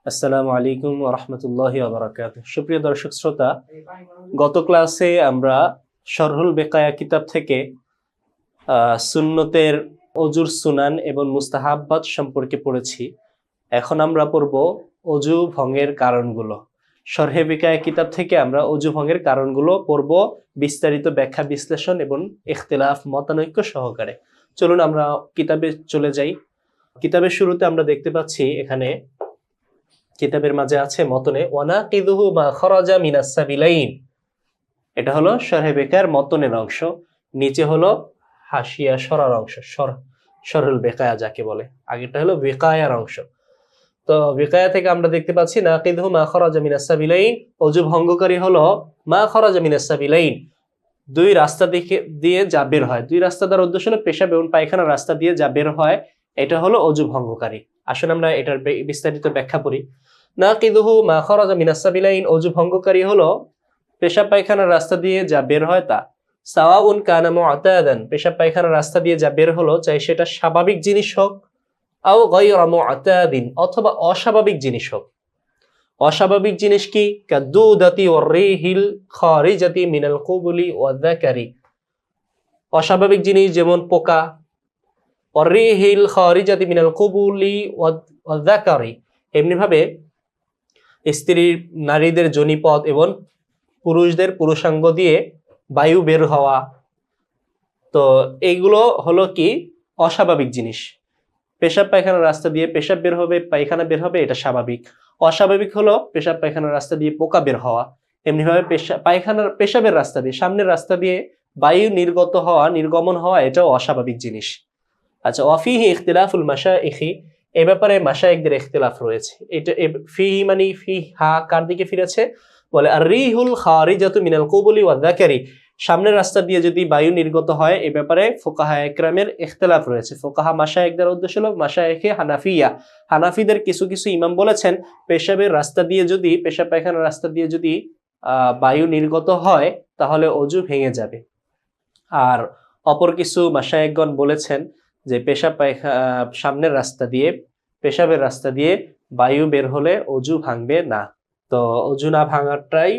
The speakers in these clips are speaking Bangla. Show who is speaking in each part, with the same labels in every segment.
Speaker 1: আসসালামু আলাইকুম ওয়া রাহমাতুল্লাহি ওয়া বারাকাতুহু। সুপ্রিয় দর্শক শ্রোতা, গত ক্লাসে আমরা শরহুল বেকায়া কিতাব থেকে সুন্নতের অজুর সুনান এবং মুস্তাহাব্বাত সম্পর্কে পড়েছি। এখন আমরা পড়ব অজু ভঙ্গের কারণগুলো। শরহে বেকায়া কিতাব থেকে আমরা অজু ভঙ্গের কারণগুলো পড়ব, বিস্তারিত ব্যাখ্যা বিশ্লেষণ এবং ইখতিলাফ মতানৈক্য সহকারে। চলুন আমরা কিতাবে চলে যাই। কিতাবের শুরুতে আমরা দেখতে পাচ্ছি এখানে কিতাবের মাঝে আছে মতনে ওয়ানাকিদুহু মা খরাজা মিনাস সাবিলাইন। এটা হলো শরহে বেকায়ার মতনের অংশ, নিচে হলো হাসিয়া সরার অংশ, শরহুল বেকায়া যাকে বলে। আগেরটা হলো বেকায়ার অংশ। তো বেকায়া থেকে আমরা দেখতে পাচ্ছি নাকিদুহু মা খরাজা মিনাস সাবিলাইন, অজু ভঙ্গকারী হলো মা খরাজা মিনাস সাবিলাইন, দুই রাস্তা দিয়ে যা বের হয়। দুই রাস্তা দ্বারা উদ্দেশ্য হলো পেশাব এবং পায়খানার রাস্তা দিয়ে যা বের হয়, এটা হলো অজু ভঙ্গকারী। আসলে আমরা এটার বিস্তারিত ব্যাখ্যা করি। নাকিদুহু মা খরাজা মিনাস সাবিলাইন, অজু ভঙ্গকারী হলো পেশাব পায়খানার রাস্তা দিয়ে যা বের হয় তা। সাওয়াউন কানা মুআতাদান, পেশাব পায়খানার রাস্তা দিয়ে যা বের হলো, চাই সেটা স্বাভাবিক জিনিস হোক, আও গায়রা মুআতাদিন, অথবা অস্বাভাবিক জিনিস হোক। অস্বাভাবিক জিনিস কি? কাদুদাতি ওয়ার রিহিল খারিজাতি মিনাল কুবুলি ওয়া যাকারি। অস্বাভাবিক জিনিস যেমন পোকা, ওয়ার রিহিল খারিজাতি মিনাল কুবুলি ওয়া যাকারি, এমনি ভাবে স্ত্রীর নারীদের যোনিপথ এবং পুরুষদের পুরুষাঙ্গ দিয়ে বায়ু বের হওয়া। তো এইগুলো হলো কি অস্বাভাবিক জিনিস। পেশাব পায়খানার রাস্তা দিয়ে পেশাব বের হবে, পায়খানা বের হবে, এটা স্বাভাবিক। অস্বাভাবিক হলো পেশাব পায়খানার রাস্তা দিয়ে পোকা বের হওয়া। এমনিভাবে পেশাবের রাস্তা দিয়ে, সামনের রাস্তা দিয়ে বায়ু নির্গত হওয়া, নির্গমন হওয়া, এটাও অস্বাভাবিক জিনিস। আচ্ছা, ওয়াফিহি ইখতিলাফুল মাশাইখি, এ ব্যাপারে মাশাইখদের ইখতিলাফ রয়েছে। এটা ফিহি মানে ফিহা কার দিকে ফিরেছে? বলে আর রিহুল খারিজাতু মিনাল কুবুলি ওয়া যাকারি, সামনের রাস্তা দিয়ে যদি বায়ু নির্গত হয়, এ ব্যাপারে ফুকাহা ইকরামের ইখতিলাফ রয়েছে। ফুকাহা মাশাইখদের উদ্দেশ্য হলো মাশাইখে হানাফিয়া। হানাফিদের কিছু কিছু ইমাম বলেছেন পেশাবের রাস্তা দিয়ে যদি, পেশাব পায়খানার রাস্তা দিয়ে যদি বায়ু নির্গত হয়, তাহলে অজু ভেঙে যাবে। আর অপর কিছু মাশায়েখগণ বলেছেন যে সামনের রাস্তা দিয়ে, পেশাবের রাস্তা দিয়ে বায়ু বের হলে অজু ভাঙবে না। তো অজু না ভাঙাটাই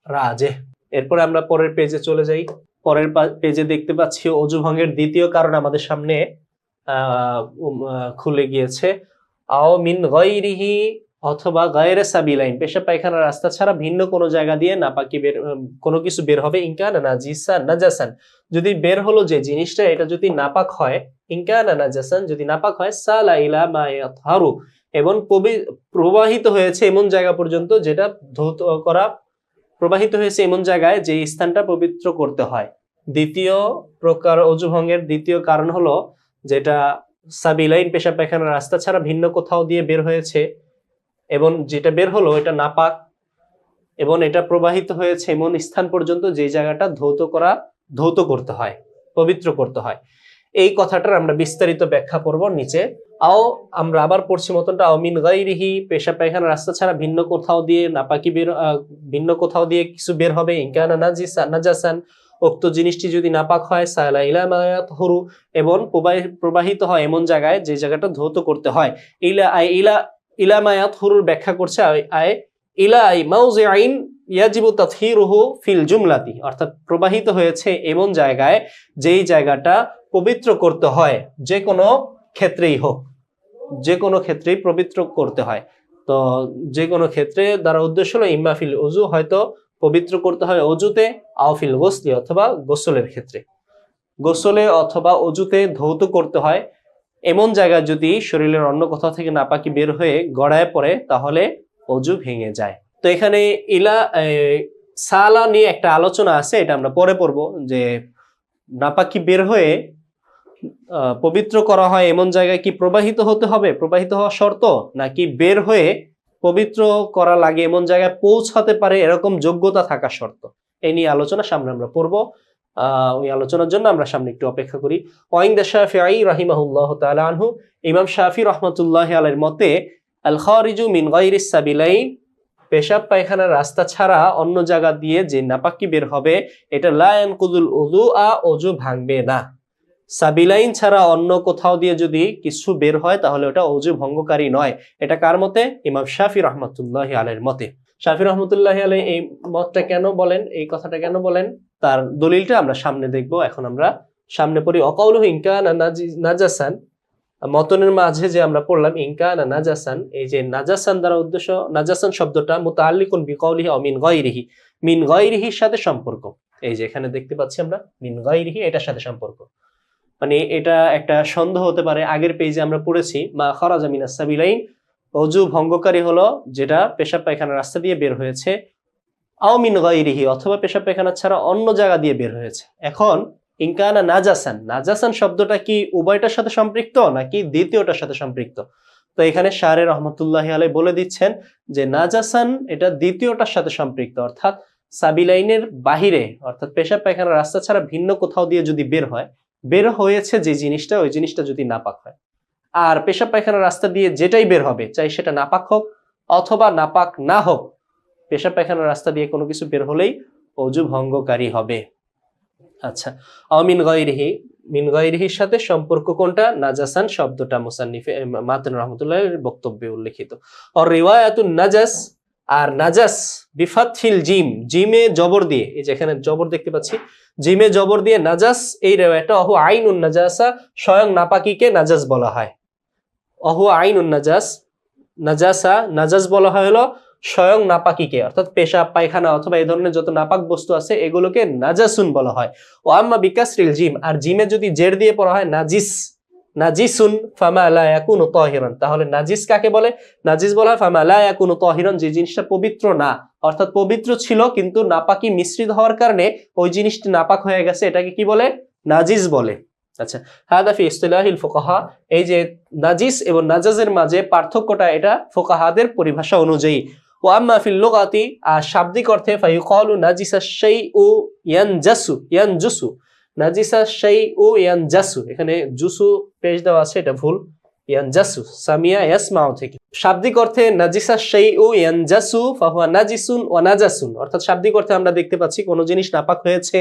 Speaker 1: রাজে। এরপরে আমরা পরের পেজে চলে যাই। পরের পেজে দেখতে পাচ্ছি অজু ভঙ্গের দ্বিতীয় কারণ আমাদের সামনে খুলে গিয়েছে। আও মিন গায়রিহি, অথবা গায়রে সাবিলাইন, পেশাব পায়খানার রাস্তা ছাড়া ভিন্ন কোনো জায়গা দিয়ে নাপাকি কোনো কিছু বের হবে। ইনকানা নাজিসান নাজাসান, যদি বের হলো যে জিনিসটা, এটা যদি নাপাক হয়, ইনকানা নাজাসান, যদি নাপাক হয়, সালা ইলা মা ইয়াতহারু, এবং প্রবাহিত হয়েছে এমন জায়গা পর্যন্ত যেটা ধৌত করা, প্রবাহিত হয়েছে এমন জায়গায় যে স্থানটা পবিত্র করতে হয়। দ্বিতীয় প্রকার অজু ভঙ্গের দ্বিতীয় কারণ হলো যেটা সাবিলাইন, পেশাব পায়খানার রাস্তা ছাড়া ভিন্ন কোথাও দিয়ে বের হয়েছে, এবং যেটা বের হলো এটা নাপাক, এবং এটা প্রবাহিত হয়েছে এমন স্থান পর্যন্ত যে জায়গাটা ধৌত করতে হয়, পবিত্র করতে হয়। এই কথাটার আমরা বিস্তারিত ব্যাখ্যা করব নিচে। আও, আমরা আবার পড়ছি মতনটা, আও মিন গায়রিহি, পেশাব পায়খানার রাস্তা ছাড়া ভিন্ন কোথাও দিয়ে নাপাকি ভিন্ন কোথাও দিয়ে কিছু বের হবে। ইনকানা নাজাসান, উক্ত জিনিসটি যদি নাপাক হয়, সালা ইলা মা ইয়াতহুরু, এবং প্রবাহিত হয় এমন জায়গায় যে জায়গাটা ধৌত করতে হয়। ইলা মা ইয়াতহুরুর ব্যাখ্যা করছে ইলা মাউযিআইন ইয়াজিবু তাতহীরুহু ফিল জুমলাতি, অর্থাৎ প্রবাহিত হয়েছে এমন জায়গায় যেই জায়গাটা পবিত্র করতে হয়, যে কোনো ক্ষেত্রেই হোক, যে কোনো ক্ষেত্রেই পবিত্র করতে হয়। তো যে কোনো ক্ষেত্রে দ্বারা উদ্দেশ্য হলো ইম্মা ফিল ওযু, হয়তো পবিত্র করতে হয় অজুতে, আও ফিল গোসলি, অথবা গোসলের ক্ষেত্রে, গোসলে অথবা অজুতে ধৌত করতে হয় এমন জায়গায় যদি শরীরের অন্য কোথাও থেকে নাপাকি বের হয়ে গড়ায় পড়ে, তাহলে অজু ভেঙে যায়। তো এখানে সালা নিয়ে একটা আলোচনা আছে, এটা আমরা পরে পড়বো, যে নাপাকি বের হয়ে পবিত্র করা হয় এমন জায়গায় কি প্রবাহিত হতে হবে, প্রবাহিত হওয়া শর্ত, নাকি বের হয়ে পবিত্র করা লাগে এমন জায়গায় পৌঁছাতে পারে এরকম যোগ্যতা থাকা শর্ত। এই নিয়ে আলোচনা সামনে আমরা পড়বো। ওই আলোচনার জন্য আমরা সামনে একটু অপেক্ষা করি। ওয়াইন্দা শাফিঈ রাহিমাহুল্লাহ তাআলা আনহু, ইমাম শাফি রাহমাতুল্লাহি আলাইহির মতে, আল খারিজু মিন গায়রিস সাবিলাইন, পেশাব পায়খানার রাস্তা ছাড়া অন্য জায়গা দিয়ে যে নাপাকি বের হবে, এটা লা ইয়ানকুযুল উযুআ, অজু ভাঙবে না। সাবিলাইন ছাড়া অন্য কোথাও দিয়ে যদি কিছু বের হয় তাহলে ওটা অজু ভঙ্গকারী নয়। এটা কার মতে? ইমাম শাফি রহমতুল্লাহ আলাইহির মতে। শাফি রহমতুল্লাহ আলাই এই মতটা কেন বলেন, এই কথাটা কেন বলেন, তার দলিলটা আমরা সামনে দেখব। এখন আমরা সামনে পড়ি। অকাউলুহু ইন কানা নাজাসান, মতনের মাঝে যে আমরা পড়লাম ইনকা না নাজাসান, এই যে নাজাসান দ্বারা উদ্দেশ্য, নাজাসান শব্দটা মুতাআল্লিকুন বিকাউলিহি আও মিন গায়রিহি, মিন গায়রিহির সাথে সম্পর্ক। এই যে এখানে দেখতে পাচ্ছি আমরা মিন গায়রিহি, এটার সাথে সম্পর্ক, মানে এটা একটা সন্দেহ হতে পারে। আগের পেজে আমরা পড়েছি মা খারাজা মিনাস সাবিলাইন, অজু ভঙ্গকারী হলো যেটা পেশাব পায়খানার রাস্তা দিয়ে বের হয়েছে, আও মিন গায়রিহি অথবা পেশাব পায়খানা ছাড়া অন্য জায়গা দিয়ে বের হয়েছে। এখন ইনকানা নাজাসান, নাজাসান শব্দটা কি উভয়টার সাথে সম্পৃক্ত নাকি দ্বিতীয়টার সাথে সম্পৃক্ত? তো এখানে শারে রহমতুল্লাহি আলাই বলে দিচ্ছেন যে নাজাসান এটা দ্বিতীয়টার সাথে সম্পৃক্ত, অর্থাৎ সাবিলাইনের বাহিরে অর্থাৎ পেশাব পায়খানার রাস্তা ছাড়া ভিন্ন কোথাও দিয়ে যদি বের হয়, বের হয়েছে যে জিনিসটা, ওই জিনিসটা যদি নাপাক হয়, আর পেশাব পায়খানার রাস্তা দিয়ে যেটাই বের হবে, চাই সেটা নাপাক হোক অথবা নাপাক না হোক, পেশাব পায়খানার রাস্তা দিয়ে কোনো কিছু বের হলেই অজু ভঙ্গকারী হবে। আচ্ছা, মিন গায়রিহি, মিন গায়রিহির সাথে সম্পর্ক কোনটা? নাজাসান শব্দটা মুসান্নিফে মাতন রাহমাতুল্লাহির বক্তব্যে উল্লেখিত। আর রিওয়ায়াতুন নাজাস, আর নাজাস বিফাতহিল জিম, জিমে জবর দিয়ে, এই যে এখানে জবর দেখতে পাচ্ছি, জিমে জবর দিয়ে নাজাস, এই রিওয়ায়াতটা অহু আইনুন নাজাসা, স্বয়ং নাপাকিকে নাজাস বলা হয়। অহু আইনুন নাজাস, নাজাসা, নাজাস বলা হয় হলো স্বয়ং নাপাকিকে, অর্থাৎ পেশাব পায়খানা অথবা এই ধরনের যত নাপাক বস্তু আছে এগুলোকে নাজাসুন বলা হয়। ও আম্মা বিকাসরিল জিম, আর জিমে যদি জের দিয়ে পড়া হয় নাজিস, নাজিসুন ফামা লা ইয়াকুনু তাহিরান, তাহলে নাজিস কাকে বলে? নাজিস বলা হয় ফামা লা ইয়াকুনু তাহিরান, যে জিনিসটা পবিত্র না, অর্থাৎ পবিত্র ছিল কিন্তু নাপাকি মিশ্রিত হওয়ার কারণে ওই জিনিসটি নাপাক হয়ে গেছে, এটাকে কি বলে? নাজিস বলে। আচ্ছা, হাদা ফি ইসতিলাহিল ফুকাহা, এই যে নাজিস এবং নাজাজের মাঝে পার্থক্যটা এটা ফুকাহাদের পরিভাষা অনুযায়ী। ওয়া আম্মা ফিল লুগাতি, আর শাব্দিক অর্থে ফায়ুকালু নাজিসা শাইউ ইয়ানজাসু, ইয়ানজুসু, নাজিসা শাইউ ইয়ানজাসু, এখানে জুসু পেশ দেওয়া আছে, এটা ভুল, ইয়ানজাসু সামিয়া ইয়াসমাউ থেকে। শাব্দিক অর্থে নাজিসা শাইউ ইয়ানজাসু ফাহুয়া নাজিসুন ওয়া নাজাসুন, অর্থাৎ শাব্দিক অর্থে আমরা দেখতে পাচ্ছি কোন জিনিস নাপাক হয়েছে,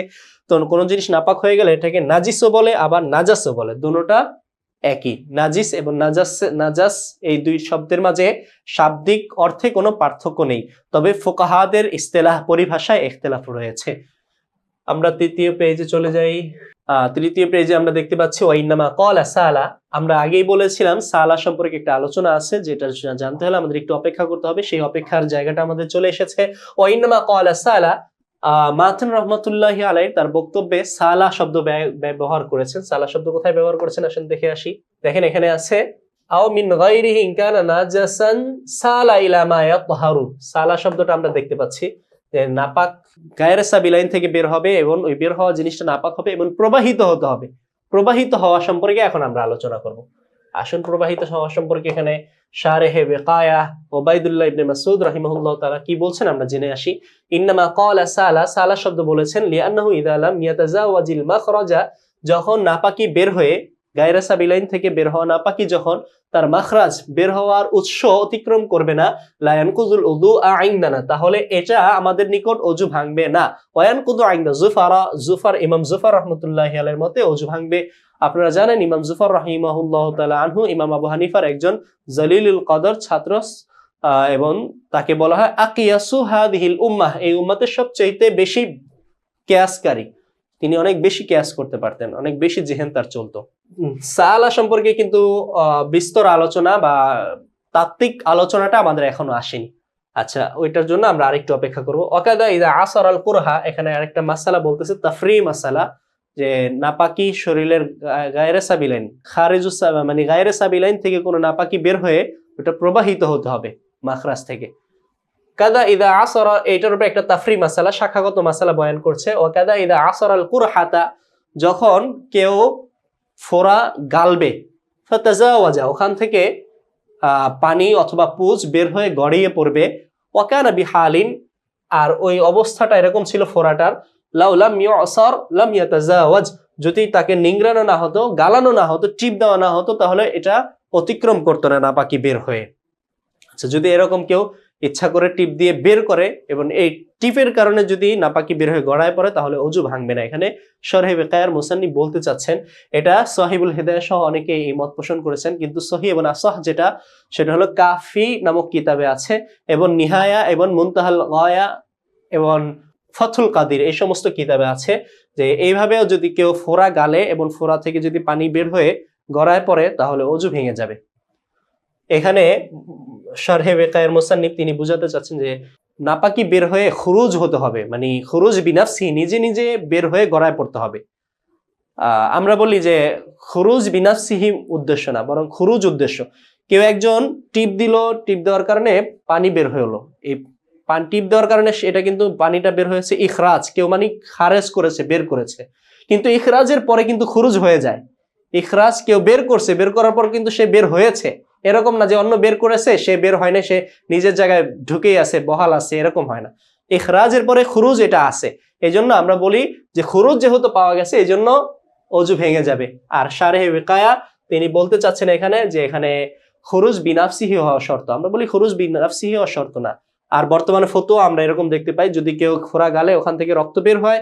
Speaker 1: তো কোন জিনিস নাপাক হয়ে গেলে এটাকে নাজিসও বলে আবার নাজাসও বলে, দুটোটা একই। নাজিস এবং নাজাস, নাজাস এই দুই শব্দের মাঝে শাব্দিক অর্থে কোনো পার্থক্য নেই, তবে ফুকাহাদের ইস্তেলাহ পরিভাষায় ইখতিলাফ রয়েছে। আমরা তৃতীয় পেজে চলে যাই। তৃতীয় পেজে আমরা দেখতে পাচ্ছি ওয়াইন্নামা ক্বালা সালা, আমরা আগেই বলেছিলাম সালা সম্পর্কে একটা আলোচনা আছে, যেটা জানতে হলে আমাদের একটু অপেক্ষা করতে হবে, সেই অপেক্ষার জায়গাটা আমাদের চলে এসেছে। ওয়াইন্নামা ক্বালা সালা, মাতন রহমতুল্লাহি আলাইহি তার বক্তব্যে সালা শব্দ ব্যবহার করেছেন। সালা শব্দ কোথায় ব্যবহার করেছেন আসেন দেখে আসি। দেখেন এখানে আছে আও মিন গায়রিহি ইন কানা নাজাসান সালা ইলা মা ইয়াতহারু, সালা শব্দটা আমরা দেখতে পাচ্ছি যে নাপাক গায়রে সাবিলাইন থেকে বের হবে এবং ওই বের হওয়া জিনিসটা নাপাক হবে এবং প্রবাহিত হতে হবে। প্রবাহিত হওয়া সম্পর্কে এখন আমরা আলোচনা করব। আসুন প্রবাহিত হওয়া সম্পর্কে এখানে শারেহে বেকায়া ওবাইদুল্লাহ ইবনে মাসউদ রাহিমাহুল্লাহ তাআলা কি বলছেন আমরা জেনে আসি। ইন্নামা ক্বালা সালা, সালা শব্দ বলেছেন লিআন্নাহু ইযা লাম ইয়াতাজাওয়াজিল মাখরাজা, যখন নাপাকি বের হয়ে গায়রে সাবিলাইন থেকে বের হওয়া নাপাকি যখন তার মাখরাজ বের হওয়ার উৎস অতিক্রম করবে না, লা ইয়ানকুযুল উযুআ ইনদানা, তাহলে এটা আমাদের নিকট ওযু ভাঙবে না। ওয়া ইয়ানকুযু ইনদা যুফারা, যুফার ইমাম যুফার রাহমাতুল্লাহি আলাইহির মতে ওযু ভাঙবে। আপনারা জানেন ইমাম যুফার রাহিমাহুল্লাহ তাআলা আনহু ইমাম আবু হানিফার একজন জলিলুল কদর ছাত্র, এবং তাকে বলা হয় আকিয়াসু হাদিহিল উম্মাহ, এই উম্মতের সবচেয়ে বেশি কিয়াসকারী, তিনি অনেক বেশি কিয়াস করতে পারতেন, অনেক বেশি জেহেন তার চলতো। সালা সম্পর্কে কিন্তু বিস্তর আলোচনা বা তাত্ত্বিক আলোচনাটা আমাদের এখনো আসেনি। আচ্ছা, ওইটার জন্য আমরা আরেকটু অপেক্ষা করব। ওয়াকাদা ইযা আসর আল কুরহা, এখানে আরেকটা মাসালা বলতেছে, তাফরি মাসালা, যে নাপাকি শরীরের গায়রে সাবিলাইন, খারিজুস মানে গায়রে সাবিলাইন থেকে কোনো নাপাকি বের হয়ে ওটা প্রবাহিত হতে হবে মাখরাজ থেকে। কাদা ইদা আসর, এইটার উপরে একটা তাফরি মাসালা, শাখাগত মাসালা বয়ান করছে। ও কাদা ইদা আসর আল কুরহাতা, যখন কেউ ফোড়া গালবে, ফাতাজাওয়াজা, ওখান থেকে পানি অথবা পুজ বের হয়ে গড়িয়ে পড়বে। ওয়াকানা বিহালিন, আর ওই অবস্থাটা এরকম ছিল ফোড়াটার, লাউ লাম ইউসার লাম ইয়াতাজাওয়াজ, যদি তাকে নিংড়ানো না হতো, গালানো না হতো, টিপ দেওয়া না হতো, তাহলে এটা অতিক্রম করতো না নাপাকি বের হয়ে। আচ্ছা, যদি এরকম কেউ ইচ্ছা করে টিপ দিয়ে বের করে এবং এই টিপের কারণে যদি নাপাকি বের হয়ে গড়ায় পড়ে তাহলে অজু ভাঙবে না। এখানে শরহে বেকায়ার মুসান্নিফ বলতে চাচ্ছেন, এটা সহিবুল হিদায়া সহ অনেকে এই মত পোষণ করেছেন, কিন্তু সহি এবং আসাহ যেটা সেটা হলো কাফি নামক কিতাবে আছে এবং নিহায়া এবং মুনতাহাল গায়া এবং ফথুল কাদির এই সমস্ত কিতাবে আছে যে এইভাবেও যদি কেউ ফোড়া গালে এবং ফোড়া থেকে যদি পানি বের হয়ে গড়ায় পড়ে তাহলে অজু ভেঙে যাবে। এখানে শরহে বেকায়ের মুসান্নিফ তিনি বুঝাতে চাচ্ছেন যে নাপাকি বের হয়ে খুরুজ হতে হবে, মানে খুরুজ বিনাফসি, নিজে নিজে বের হয়ে গড়ায় পড়তে হবে। আমরা বলি যে খুরুজ বিনাফসিহি উদ্দেশ্য না, বরং খুরুজ উদ্দেশ্য। কেউ একজন টিপ দিল, টিপ দেওয়ার কারণে পানি বের হলো, এই টিপ দেওয়ার কারণে এটা কিন্তু পানিটা বের হয়েছে ইখরাজ, কেউ মানে খারেজ করেছে, বের করেছে, কিন্তু ইখরাজের পরে কিন্তু খুরুজ হয়ে যায়। ইখরাজ কেউ বের করছে, বের করার পর কিন্তু সে বের হয়েছে, এরকম না যে অন্য বের করেছে সে বের হয় না, সে নিজের জায়গায় ঢুকেই আছে, বহাল আছে, এরকম হয় না। ইখরাজের পরে খুরুজ এটা আছে, এই জন্য আমরা বলি যে খুরুজ যেহেতু পাওয়া গেছে এই জন্য অজু ভেঙে যাবে। আর শারহে বেকায়া তিনি বলতে চাচ্ছেন এখানে যে এখানে খুরুজ বিনাফসিহি হওয়া শর্ত, আমরা বলি খুরুজ বিনাফসিহি হওয়া শর্ত না। আর বর্তমানে ফতোয়া আমরা এরকম দেখতে পাই, যদি কেউ খোরা গালে ওখান থেকে রক্ত বের হয়,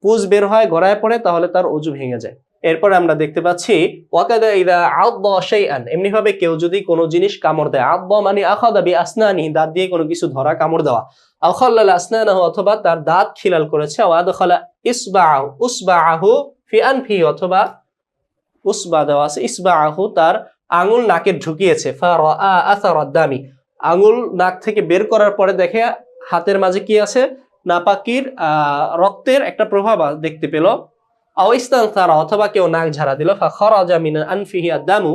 Speaker 1: পুজ বের হয়, গড়ায় পড়ে, তাহলে তার অজু ভেঙে যায়। এরপর আমরা দেখতে পাচ্ছি ওয়াকাদা ইদা আদা শাইআন, এমনি ভাবে কেউ যদি কোনো জিনিস কামড় দেয়, আদা মানে আখাদা বিআসনানি, দাঁত দিয়ে কোনো কিছু ধরা, কামড় দেওয়া, আও খাল্লালা আসনানাহু, অথবা তার দাঁত খিলাল করেছে, আও আদখালা উসবাআহু ফি আনফি, অথবা উসবা দেওয়া আছে ইসবাআহু, তার আঙুল নাকে ঢুকিয়েছে, ফারাআ আসারাদ দামি, আঙুল নাক থেকে বের করার পরে দেখে হাতের মাঝে কি আছে, নাপাকির রক্তের একটা প্রভাব দেখতে পেল, অথবা কেউ নাক ঝাড়া দিল, ফাখারাজা মিন আনফিহি আদ-দামু,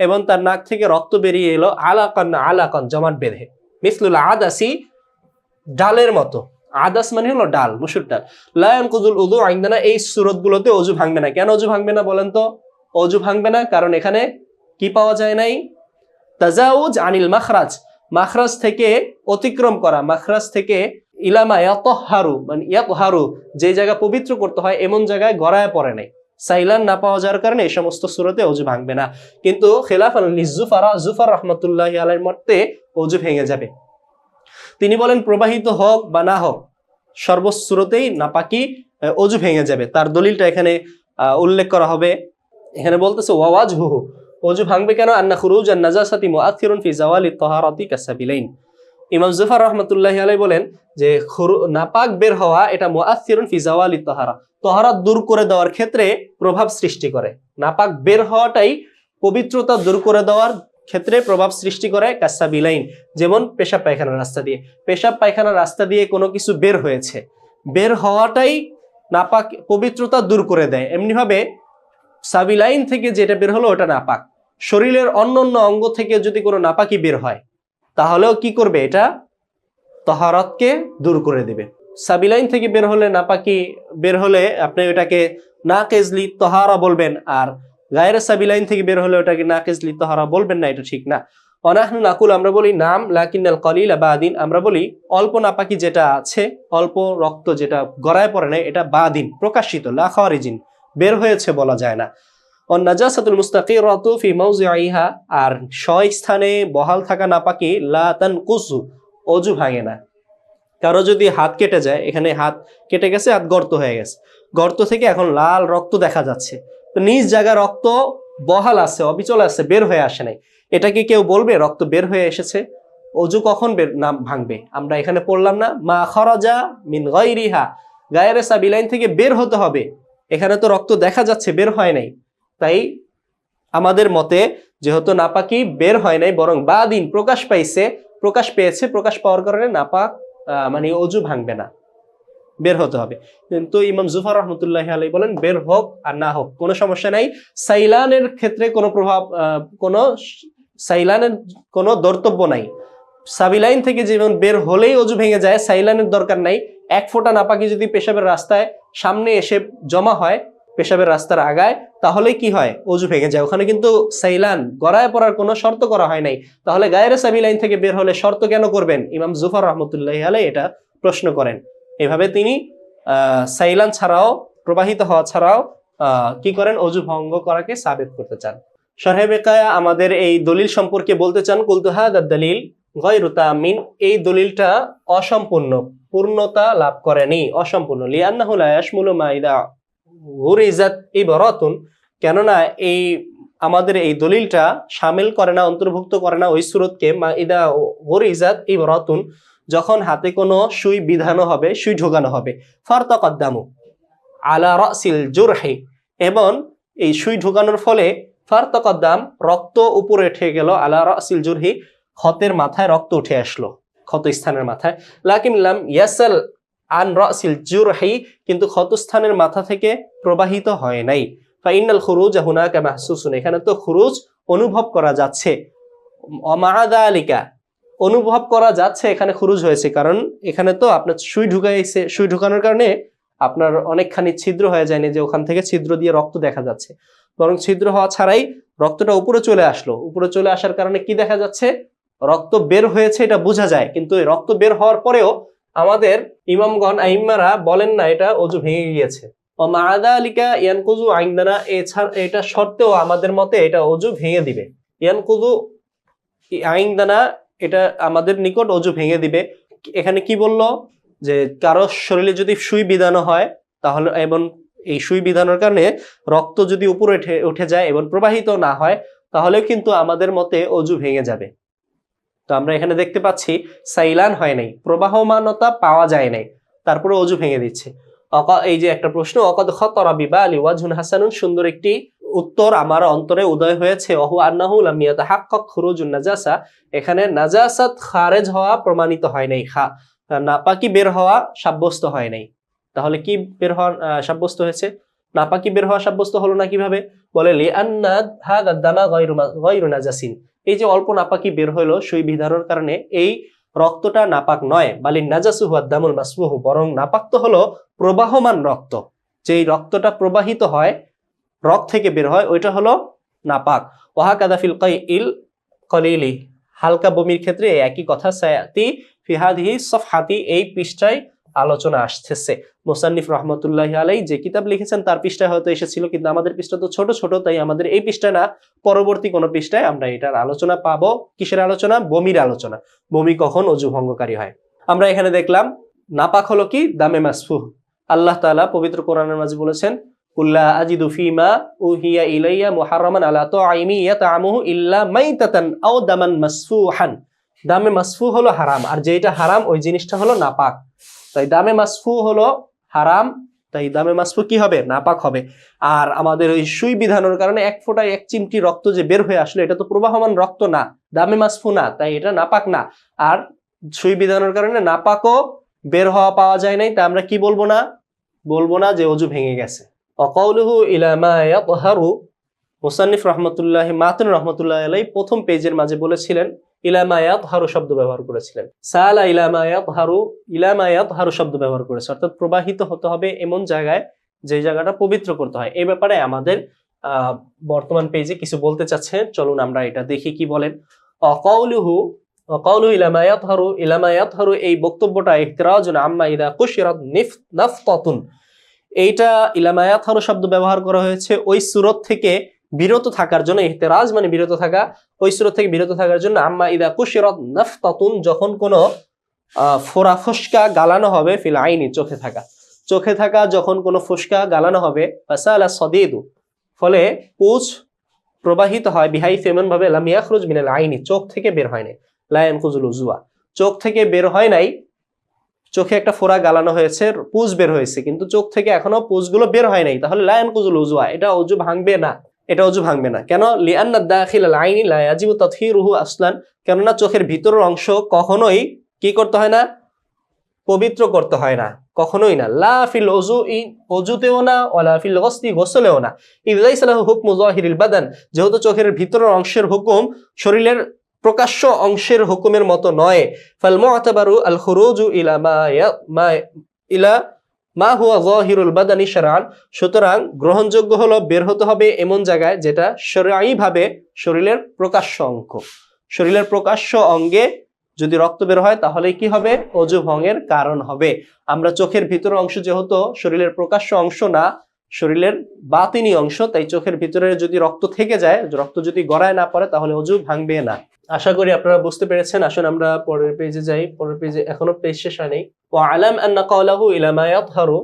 Speaker 1: এবং তার নাক থেকে রক্ত বেরিয়ে এলো, আলাকান আলাকান, জমাট বেঁধে, মিসলুল আদাসি, ডালের মতো, আদাস মানে হলো ডাল, মুসুর ডাল, লা ইয়ানকুযুল উযু ইনদানা, এই সূরতগুলোতে অজু ভাঙবে না। কেন অজু ভাঙবে না বলেন তো? অজু ভাঙবে না কারণ এখানে কি পাওয়া যায় নাই, তাজাউজ আনিল মাখরাজ, মাখরাজ থেকে অতিক্রম করা, মাখরাজ থেকে ইলামা ইয়াতহারু, মানে ইয়াতহারু, যে জায়গা পবিত্র করতে হয় এমন জায়গায় গড়ায় পড়ে নাই, সাইলান না পাওয়া যাওয়ার কারণে এই সমস্ত সূরতে অজু ভাঙবে না। কিন্তু খিলাফান লিজুফারা, জুফার রাহমাতুল্লাহি আলাইহির মতে অজু ভেঙে যাবে। তিনি বলেন প্রবাহিত হোক বা না হোক সর্বসূরতেই নাপাকি অজু ভেঙে যাবে। তার দলিলটা এখানে উল্লেখ করা হবে। এখানে বলতেছে ওয়াজহুহু, অজু ভাঙবে কেন, আন্না খুরুজান নাজাসাতি মুআথিরুন ফি জাওয়ালি তাহারাতি কাসাবিলাইন। ইমাম জুফার রাহমাতুল্লাহি আলাইহি বলেন যে নাপাক বের হওয়া এটা মুআথিরুন ফি জাওয়ালি তাহারা, তাহারাত দূর করে দেওয়ার ক্ষেত্রে প্রভাব সৃষ্টি করে। নাপাক বের হওয়াটাই পবিত্রতা দূর করে দেওয়ার ক্ষেত্রে প্রভাব সৃষ্টি করে, কাসাবিলাইন, যেমন পেশাব পায়খানার রাস্তা দিয়ে, পেশাব পায়খানার রাস্তা দিয়ে কোনো কিছু বের হয়েছে, বের হওয়াটাই নাপাক পবিত্রতা দূর করে দেয়। এমনি ভাবে সাবিলাইন থেকে যেটা বের হলো ওটা নাপাক। শরীরের অন্যান্য অঙ্গ থেকে যদি কোনো নাপাকি বের হয় তাহলেও কি করবে, এটা তাহারাতকে দূর করে দিবে। সাবিলাইন থেকে বের হলে, নাপাকি বের হলে আপনি ওটাকে নাকিজলি তাহারা বলবেন, আর গায়রে সাবিলাইন থেকে বের হলে ওটাকে নাকিজলি তাহারা বলবেন না, এটা ঠিক না। অনাহনু নাকুল, আমরা বলি নাম, লাকিনাল কলিলা বাদিন, আমরা বলি অল্প নাপাকি যেটা আছে, অল্প রক্ত যেটা গড়ায় পড়ে না, এটা বাদিন, প্রকাশিত, লা খারিজিন, বের হয়েছে বলা যায় না। নাজাসাতুল মুস্তাকিরাতু ফি মাওযিইহা, আর স্থানে বহাল থাকা নাপাকি, লা তানকুসু, অজু ভাঙে না। কারো যদি হাত কেটে যায়, এখানে হাত কেটে গেছে, হাত গর্ত হয়ে গেছে, গর্ত থেকে এখন লাল রক্ত দেখা যাচ্ছে, তো নিজ জায়গায় রক্ত বহাল আছে, অবিচল আছে, বের হয়ে আসে নাই, এটা কি কেউ বলবে রক্ত বের হয়ে এসেছে? অজু কখন ভাঙবে? আমরা এখানে পড়লাম না, মা খরাজা মিন গায়রিহা, গায়রে সাবিলাইন থেকে বের হতে হবে, এখানে তো রক্ত দেখা যাচ্ছে, বের হয় নাই। তাই আমাদের মতে যেহেতু নাপাকি বের হয় নাই, বরং বাদিন, প্রকাশ পেয়েছে, প্রকাশ পাওয়ার কারণে নাপাক মানে অজু ভাঙবে না, বের হতে হবে। কিন্তু ইমাম জুফার রহমতুল্লাহি আলাইহি বলেন বের হোক আর না হোক কোনো সমস্যা নাই। সাইলানের ক্ষেত্রে কোনো প্রভাব, সাইলানের কোনো দর্তব্য নাই। সাবিলাইন থেকে যেমন বের হলেই অজু ভেঙে যায়, সাইলানের দরকার নাই। এক ফোঁটা নাপাকি যদি পেশাবের রাস্তায় সামনে এসে জমা হয়, পেশাবের রাস্তার আগায়, তাহলে কি হয়, অজু ভেঙে যায়। ওখানে কিন্তু সাইলান, গড়ায় পড়ার কোনো শর্ত করা হয় নাই, তাহলে গায়রে সাবিলাইন থেকে বের হলে শর্ত কেন করবেন? ইমাম জুফার রহমতুল্লাহি আলাইহি এটা প্রশ্ন করেন। এভাবে তিনি সাইলান ছাড়াও, প্রবাহিত হওয়া ছাড়াও কি করেন, অজু ভঙ্গ করাকে সাবিত করতে চান। শরহে বেকায়া আমাদের এই দলিল সম্পর্কে বলতে চান, কুলতু হাদা দলিল গায়রু তামিন, এই দলিলটা অসম্পূর্ণ, পূর্ণতা লাভ করেনি, অসম্পূর্ণ। লিআন্নাহু লা ইয়াশমুলু মা ইযা গুরিজাত ইবরাতুন, কেননা এই আমাদের এই দলিলটা শামিল করে না, অন্তর্ভুক্ত করে না ওই সূরতকে মা ইদা গুরিজাত ইবরাতুন, যখন হাতে কোনো সুই বিধানো হবে, সুই ঢোকানো হবে। ফারতাকাদ্দামু আলা রাসিল জুরহি, এবং এই সুই ঢোকানোর ফলে ফারতাকাদ্দাম, রক্ত উপরে উঠে গেল, আলা রাসিল জুরহি, ক্ষতের মাথায় রক্ত উঠে আসলো, ক্ষত স্থানের মাথায়। লাকিন লাম ইয়াসাল আন রাসিল জুরহি, কিন্তু ক্ষতস্থানের মাথা থেকে প্রবাহিত হয় নাই। ফাইনাল খুরুজ হুনাকা মাহসুসুন, এখানে তো খুরুজ অনুভব করা যাচ্ছে। মা যালিকা, অনুভব করা যাচ্ছে এখানে খুরুজ হয়েছে, কারণ এখানে তো আপনার সুই ঢুকাইছে, সুই ঢুকানোর কারণে আপনার অনেকখানি ছিদ্র হয়ে যায়নি যে ওখান থেকে ছিদ্র দিয়ে রক্ত দেখা যাচ্ছে, বরং ছিদ্র হওয়া ছাড়াই রক্তটা উপরে চলে আসলো। উপরে চলে আসার কারণে কি দেখা যাচ্ছে, রক্ত বের হয়েছে, এটা বোঝা যায়। কিন্তু এই রক্ত বের হওয়ার পরেও আমাদের ইমামগণ আইম্মারা বলেন না এটা অজু ভেঙে গিয়েছে। ও মা যালিকা ইয়ানকুযু ইনদানা, এছাড়া এটা সত্ত্বেও আমাদের মতে এটা অজু ভেঙে দিবে। ইয়ানকুযু ইনদানা, এটা আমাদের নিকট অজু ভেঙে দিবে। এখানে কি বললো, যে কারো শরীরে যদি সুই বিধানো হয় তাহলে, এবং এই সুই বিধানোর কারণে রক্ত যদি উপরে উঠে যায় এবং প্রবাহিত না হয়, তাহলেও কিন্তু আমাদের মতে অজু ভেঙে যাবে। তো আমরা এখানে দেখতে পাচ্ছি সাইলান হয় নাই, প্রবাহমানতা পাওয়া যায় নাই, তারপরে অজু ভেঙে দিচ্ছে। এই যে একটা প্রশ্ন, অকাদ খাতারা বিবালি ওয়াজহুন হাসানুন, সুন্দর একটি উত্তর আমার অন্তরে উদয় হয়েছে। ওহু আন্নাহু লাম ইয়াতাহাক্কাক খুরুজুন নাজাসা, এখানে নাজাসাত খারেজ হওয়া প্রমাণিত হয় নাই, নাপাকি বের হওয়া সাব্যস্ত হয় নাই। তাহলে কি বের হওয়া সাব্যস্ত হয়েছে? নাপাকি বের হওয়া সাব্যস্ত হলো না কিভাবে? বলে লিআন্না হাদা দামা গায়রু নাজাসিন, এই যে অল্প নাপাকি বের হলো সুই বিধানোর কারণে, এই রক্তটা নাপাক নয়। বালিন নাজাসু হুয়া দামুল মাসফুহু, বরং নাপাক তো হলো প্রবাহমান রক্ত, যেই রক্তটা প্রবাহিত হয়, রক্ত থেকে বের হয়, ওইটা হলো নাপাক। ওয়াহাকাদা ফিল কাইল কলিলি, হালকা বমির ক্ষেত্রে একই কথা সায়াতি ফি হাদিহি সফহাতি, এই পৃষ্ঠায় আলোচনা আসতেছে। মুসান্নিফ রহমতুল্লাহি আলাইহি যে কিতাব লিখেছেন তার পৃষ্ঠায় হয়তো এসেছিল, কিন্তু আমাদের পৃষ্ঠা তো ছোট ছোট, তাই আমাদের এই পৃষ্ঠায় না, পরবর্তী কোনো পৃষ্ঠায় আমরা এটার আলোচনা পাবো। কিসের আলোচনা? বমির আলোচনা। বমি কখন অজু ভঙ্গকারী হয়। আমরা এখানে দেখলাম নাপাক হলো কি, দামে মাসফুহ। আল্লাহ তাআলা পবিত্র কোরআনের মাঝে বলেছেন, কুল্লা আজিদু ফিমা উহিয়া ইলাইয়া মুহাররামান আলা তাইমি ইয়াতামুহু ইল্লা মাইতাতান আও দামান মাসফুহান, দামে মাসফু হলো হারাম, আর যেটা হারাম ওই জিনিসটা হলো নাপাক। তাই দামে মাসফু হলো হারাম, তাই দামে মাসফু কি হবে? নাপাক হবে। আর আমাদের ওই সুই বিধানোর কারণে এক ফোঁটায় এক চিমটি রক্ত যে বের হয়ে আসলো, এটা তো প্রবাহমান রক্ত না, দামে মাসফু না, তাই এটা নাপাক না। আর সুই বিধানোর কারণে নাপাকও বের হওয়া পাওয়া যায় নাই, তাই আমরা কি বলবো না? বলবো না যে অজু ভেঙে গেছে। অকাউলুহু ইলা মা ইয়াতহারু, মুসান্নিফ রহমতুল্লাহ মাতন রহমতুল্লাহ আলাইহি প্রথম পেজের মাঝে বলেছিলেন ইলামা ইয়াতহারু শব্দ ব্যবহার করেছিলেন। সালা ইলামা ইয়াতহারু শব্দ ব্যবহার করেছে, অর্থাৎ প্রবাহিত হতে হবে এমন জায়গায় যে জায়গাটা পবিত্র করতে হয়। এই ব্যাপারে আমাদের বর্তমান পেজে কিছু বলতে চাচ্ছে, চলুন আমরা এটা দেখি কি বলেন। অকাউলুহু ইলামা ইয়াতহারু, এই বক্তব্যটা ইহতিরাজুন আম্মা ইদা কুশিরাত নাফতাতুন, এইটা ইলামা ইয়াতহারু শব্দ ব্যবহার করা হয়েছে ওই সূরত থেকে বিরত থাকার জন্য। ইহতিরাজ মানে বিরত থাকা, ওই সূরত থেকে বিরত থাকার জন্য। আম্মা ইদা কুশিরাত নাফতাতুন, যখন কোনো ফোড়া ফসকা গালানো হবে, ফিল আইনি, চোখে থাকা যখন কোনো ফসকা গালানো হবে, ফাসালা সাদিদু, ফলে পুঁজ প্রবাহিত হয়, বিহাই ফেমন ভাবে, লাম ইয়াখরুজ মিনাল আইনি, চোখ থেকে বের হয় নাই, লা ইয়ানকুজুল উজুয়া, চোখ থেকে বের হয় নাই, চোখে একটা ফোড়া গালানো হয়েছে, পুঁজ বের হয়েছে, কিন্তু চোখ থেকে এখনো পুঁজগুলো বের হয় নাই, তাহলে লা ইয়ানকুজুল উজুয়া, এটা অজু ভাঙবে না, এটা অজু ভাঙবে না। কেন? লিআন্না দাখিল আল আইনি লা ইয়াজিবু তাতহিরুহু আসলান, কেননা চোখের ভিতরের অংশ কখনোই কি করতে হয় না? পবিত্র করতে হয় না, কখনোই না। লা ফিল উযুই, অজুতেও না, ওয়ালা ফিল গসলি, গোসলেও না। ইয লাইসা লাহু হুকমু যাহিরিল বাদান, যেহেতু চোখের ভিতরের অংশের হুকুম শরীরের প্রকাশ্য অংশের হুকুমের মতো নয়। ফাল মুআতাবারু আল খুরুজু ইলা মা হুয়া যাহিরুল বাদানি শারআন, সুতরাং গ্রহণযোগ্য হলো বের হতে হবে এমন জায়গায় যেটা শরঈ ভাবে শরীরের প্রকাশ্য অঙ্গ। শরীরের প্রকাশ্য অঙ্গে যদি রক্ত বের হয় তাহলে কি হবে? অজু ভঙ্গের কারণ হবে। আমরা চোখের ভিতরের অংশ যেহেতু শরীরের প্রকাশ্য অংশ না, শরীরের বাতিনি অংশ, তাই চোখের ভিতরে যদি রক্ত থেকে যায়, রক্ত যদি গড়ায় না পড়ে, তাহলে অজু ভাঙবে না। আশা করি আপনারা বুঝতে পেরেছেন। আসুন আমরা পরের পেজে যাই। পরের পেজে এখনো পেজ শেষ হয়নি। ওয়া আলাম আন্না ক্বালাহু ইলা মা ইয়াতহারু,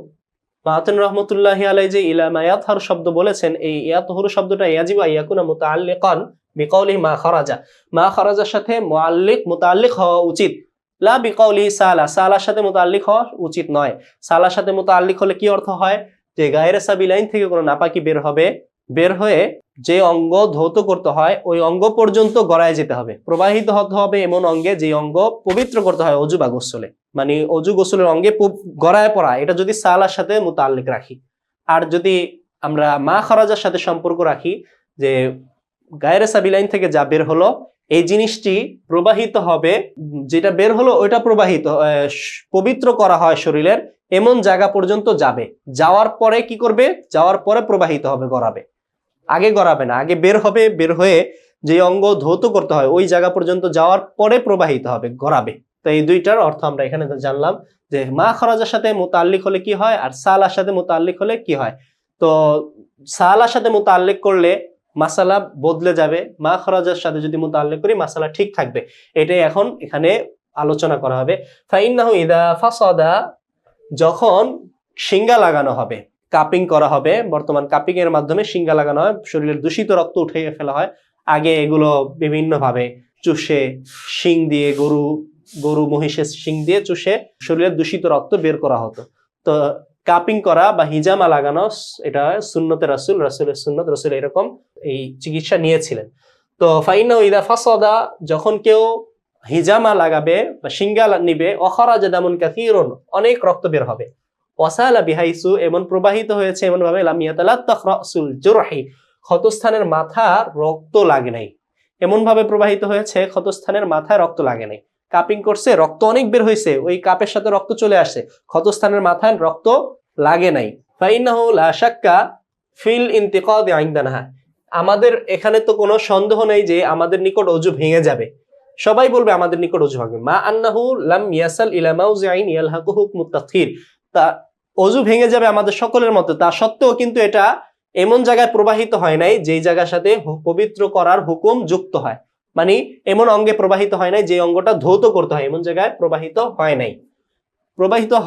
Speaker 1: মাআতিন রাহমাতুল্লাহি আলাইহি যে ইলা মা ইয়াতহারু শব্দ বলেছেন, এই ইয়াতহারু শব্দটা ইয়াজিবু আইয়াকুনা মুতাআল্লিকান বিকাউলিহি মা খারাজা, মা খারাজার সাথে মুতাআল্লিক হওয়া উচিত। লা বিকাউলি সালা, সালার সাথে মুতাআল্লিক হওয়া উচিত নয়। সালার সাথে মুতাআল্লিক হলে কি অর্থ হয়? যে গায়রে সাবিলাইন থেকে কোনো নাপাকি বের হবে, বের হয়ে যে অঙ্গ ধৌত করতে হয় ওই অঙ্গ পর্যন্ত গড়ায় যেতে হবে, প্রবাহিত হতে হবে এমন অঙ্গে যে অঙ্গ পবিত্র করতে হয় অজু বা গোসলে, মানে অজু গোসলের অঙ্গে গড়ায় পড়া, এটা যদি সালার সাথে মুতাআল্লিক রাখি। আর যদি আমরা মা খরাজার সাথে সম্পর্ক রাখি, যে গায়রে সাবিলাইন থেকে যা বের হলো এই জিনিসটি প্রবাহিত হবে, যেটা বের হলো ওইটা প্রবাহিত পবিত্র করা হয় শরীরের এমন জায়গা পর্যন্ত যাবে, যাওয়ার পরে কি করবে? যাওয়ার পরে প্রবাহিত হবে, গড়াবে। আগে গড়াবে না, আগে বের হবে, বের হয়ে যে অঙ্গ ধৌত করতে হয় ওই জায়গা পর্যন্ত যাওয়ার পরে প্রবাহিত হবে, গড়াবে। তো এই দুইটার অর্থ আমরা এখানে জানলাম, যে মা খরাজের সাথে মুতাআল্লিক হলে কি হয় আর সালার সাথে মুতাআল্লিক হলে কি হয়। তো সালার সাথে মুতাআল্লিক করলে মাসালা বদলে যাবে, মা খরাজের সাথে যদি মুতাআল্লিক করি মাসালা ঠিক থাকবে। এটাই এখন এখানে আলোচনা করা হবে। ফাইন্নাহু ইদা ফাসাদা, যখন শিঙ্গা লাগানো হবে, কাপিং করা হবে, বর্তমান কাপিং এর মাধ্যমে শিঙ্গা লাগানো হয়, শরীরের দূষিত রক্ত উঠে ফেলা হয়। আগে এগুলো বিভিন্ন ভাবে চুষে, শিং দিয়ে, গরু মহিষের শিং দিয়ে চুষে শরীরের দূষিত রক্ত বের করা হতো। তো কাপিং করা বা হিজামা লাগানো, এটা সুন্নতে রাসূল, রাসূলের সুন্নত, রাসূল এরকম এই চিকিৎসা নিয়েছিলেন। তো ফাইন্নাহু ইদা ফাসাদা, যখন কেউ হিজামা লাগাবে বা শিঙ্গা নিবে, অখরাজা দামুন কাসীরুন, অনেক রক্ত বের হবে। ওয়াসালা বিহাইসু, এমন প্রবাহিত হয়েছে এমন ভাবে, লাম ইয়াতালাত্তাখ রাসুল জুরহি, ক্ষতস্থানের মাথা রক্ত লাগে নাই, এমন ভাবে প্রবাহিত হয়েছে ক্ষতস্থানের মাথায় রক্ত লাগে নাই। কাপিং করছে, রক্ত অনেক বের হয়েছে, ওই কাপের সাথে রক্ত চলে আসে, ক্ষতস্থানের মাথায় রক্ত লাগে নাই। ফাইন্নাহু লা শাক্কা ফিল ইনতিকাদ ইনদানা, আমাদের এখানে তো কোনো সন্দেহ নেই যে আমাদের নিকট অজু ভেঙে যাবে, সবাই বলবে আমাদের নিকট অজু ভাঙবে। মা আন্নাহু লাম ইয়াসাল ইলা মাউজিআইন ইয়ালহাকু হুকমুত তাতহির, তা অজু ভেঙে যাবে আমাদের সকলের মতে, তা সত্ত্বেও কিন্তু এটা এমন জায়গায় প্রবাহিত হয় নাই যেই জায়গার সাথে পবিত্র করার হুকুম যুক্ত হয়, মানে এমন অঙ্গে প্রবাহিত হয় নাই যে অঙ্গটা ধৌত করতে হয়, এমন জায়গায় প্রবাহিত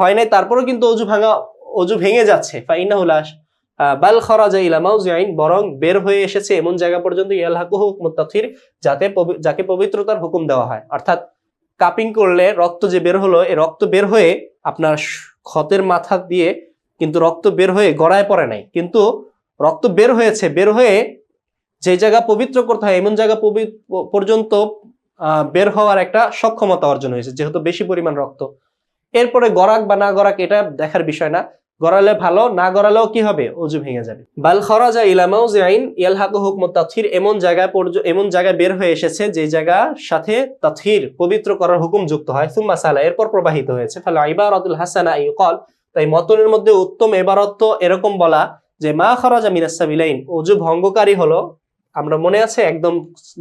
Speaker 1: হয় নাই, তারপরেও কিন্তু অজু ভেঙে যাচ্ছে। ফাইন্নাহু লা বাল খরাজা ইলা মাউজিআইন, বরং বের হয়ে এসেছে এমন জায়গা পর্যন্ত ইয়ালহাকু হুকমুত তাতহির, যাকে পবিত্রতার হুকুম দেওয়া হয়। অর্থাৎ কাপিং করলে রক্ত যে বের হলো, এই রক্ত বের হয়ে আপনার ক্ষতের মাথা দিয়ে কিন্তু রক্ত বের হয়ে গড়ায় পড়ে নাই, কিন্তু রক্ত বের হয়েছে, বের হয়ে যে জায়গা পবিত্র করতে হয় এমন জায়গা পর্যন্ত বের হওয়ার একটা সক্ষমতা অর্জন হয়েছে, যেহেতু বেশি পরিমাণ রক্ত। এরপরে গড়াক বা না গড়াক এটা দেখার বিষয় না, গড়ালে ভালো, না গড়ালেও কি হবে? অজু ভেঙে যাবে। বাল খরাজা ইলা মাউজিআইন ইয়ালহাকু হুকমুত তাতহির, এমন জায়গায় বের হয়ে এসেছে যে জায়গার সাথে তাতহির, পবিত্র করার হুকুম যুক্ত হয়। সুম্মা সালা, এরপর প্রবাহিত হয়েছে। ফালা ইবারাতুল হাসানা ইউকাল, তাই মতনের মধ্যে উত্তম ইবারত তো এরকম বলা যে মা খরাজা মিনাস সাবিলাইন, অজু ভঙ্গকারী হলো, আমরা মনে আছে একদম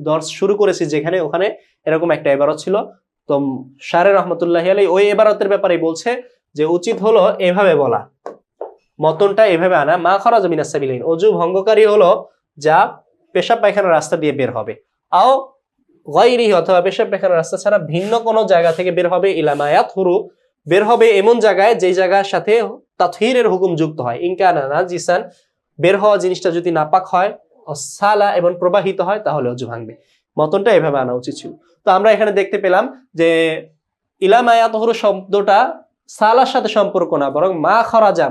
Speaker 1: দর্স শুরু করেছি যেখানে, ওখানে এরকম একটা ইবারত ছিল। তো শারে রহমতুল্লাহি আলাইহি ওই ইবারতের ব্যাপারে বলছে যে উচিত হলো এভাবে বলা, মতনটা এভাবে আনা, মা খরাজা মিনাস সাবিলাইন, অজু ভঙ্গকারী হলো যা পেশাব পায়খানার রাস্তা দিয়ে বের হবে, আও গায়রিহি, অথবা পেশাব পায়খানার রাস্তা ছাড়া ভিন্ন কোনো জায়গা থেকে বের হবে, ইলা মা ইয়াতহুরু, বের হবে এমন জায়গায় যে জায়গার সাথে তাতহীরের হুকুম যুক্ত হয়। ইনকানা নাজিসান, বের হওয়া জিনিসটা যদি নাপাক হয়, সালা এবং প্রবাহিত হয়, তাহলে অজু ভাঙবে। মতনটা এভাবে আনা উচিত ছিল। তো আমরা এখানে দেখতে পেলাম যে ইলা মা ইয়াতহুরু শব্দটা সালার সাথে সম্পর্ক না, বরং মা খরাজা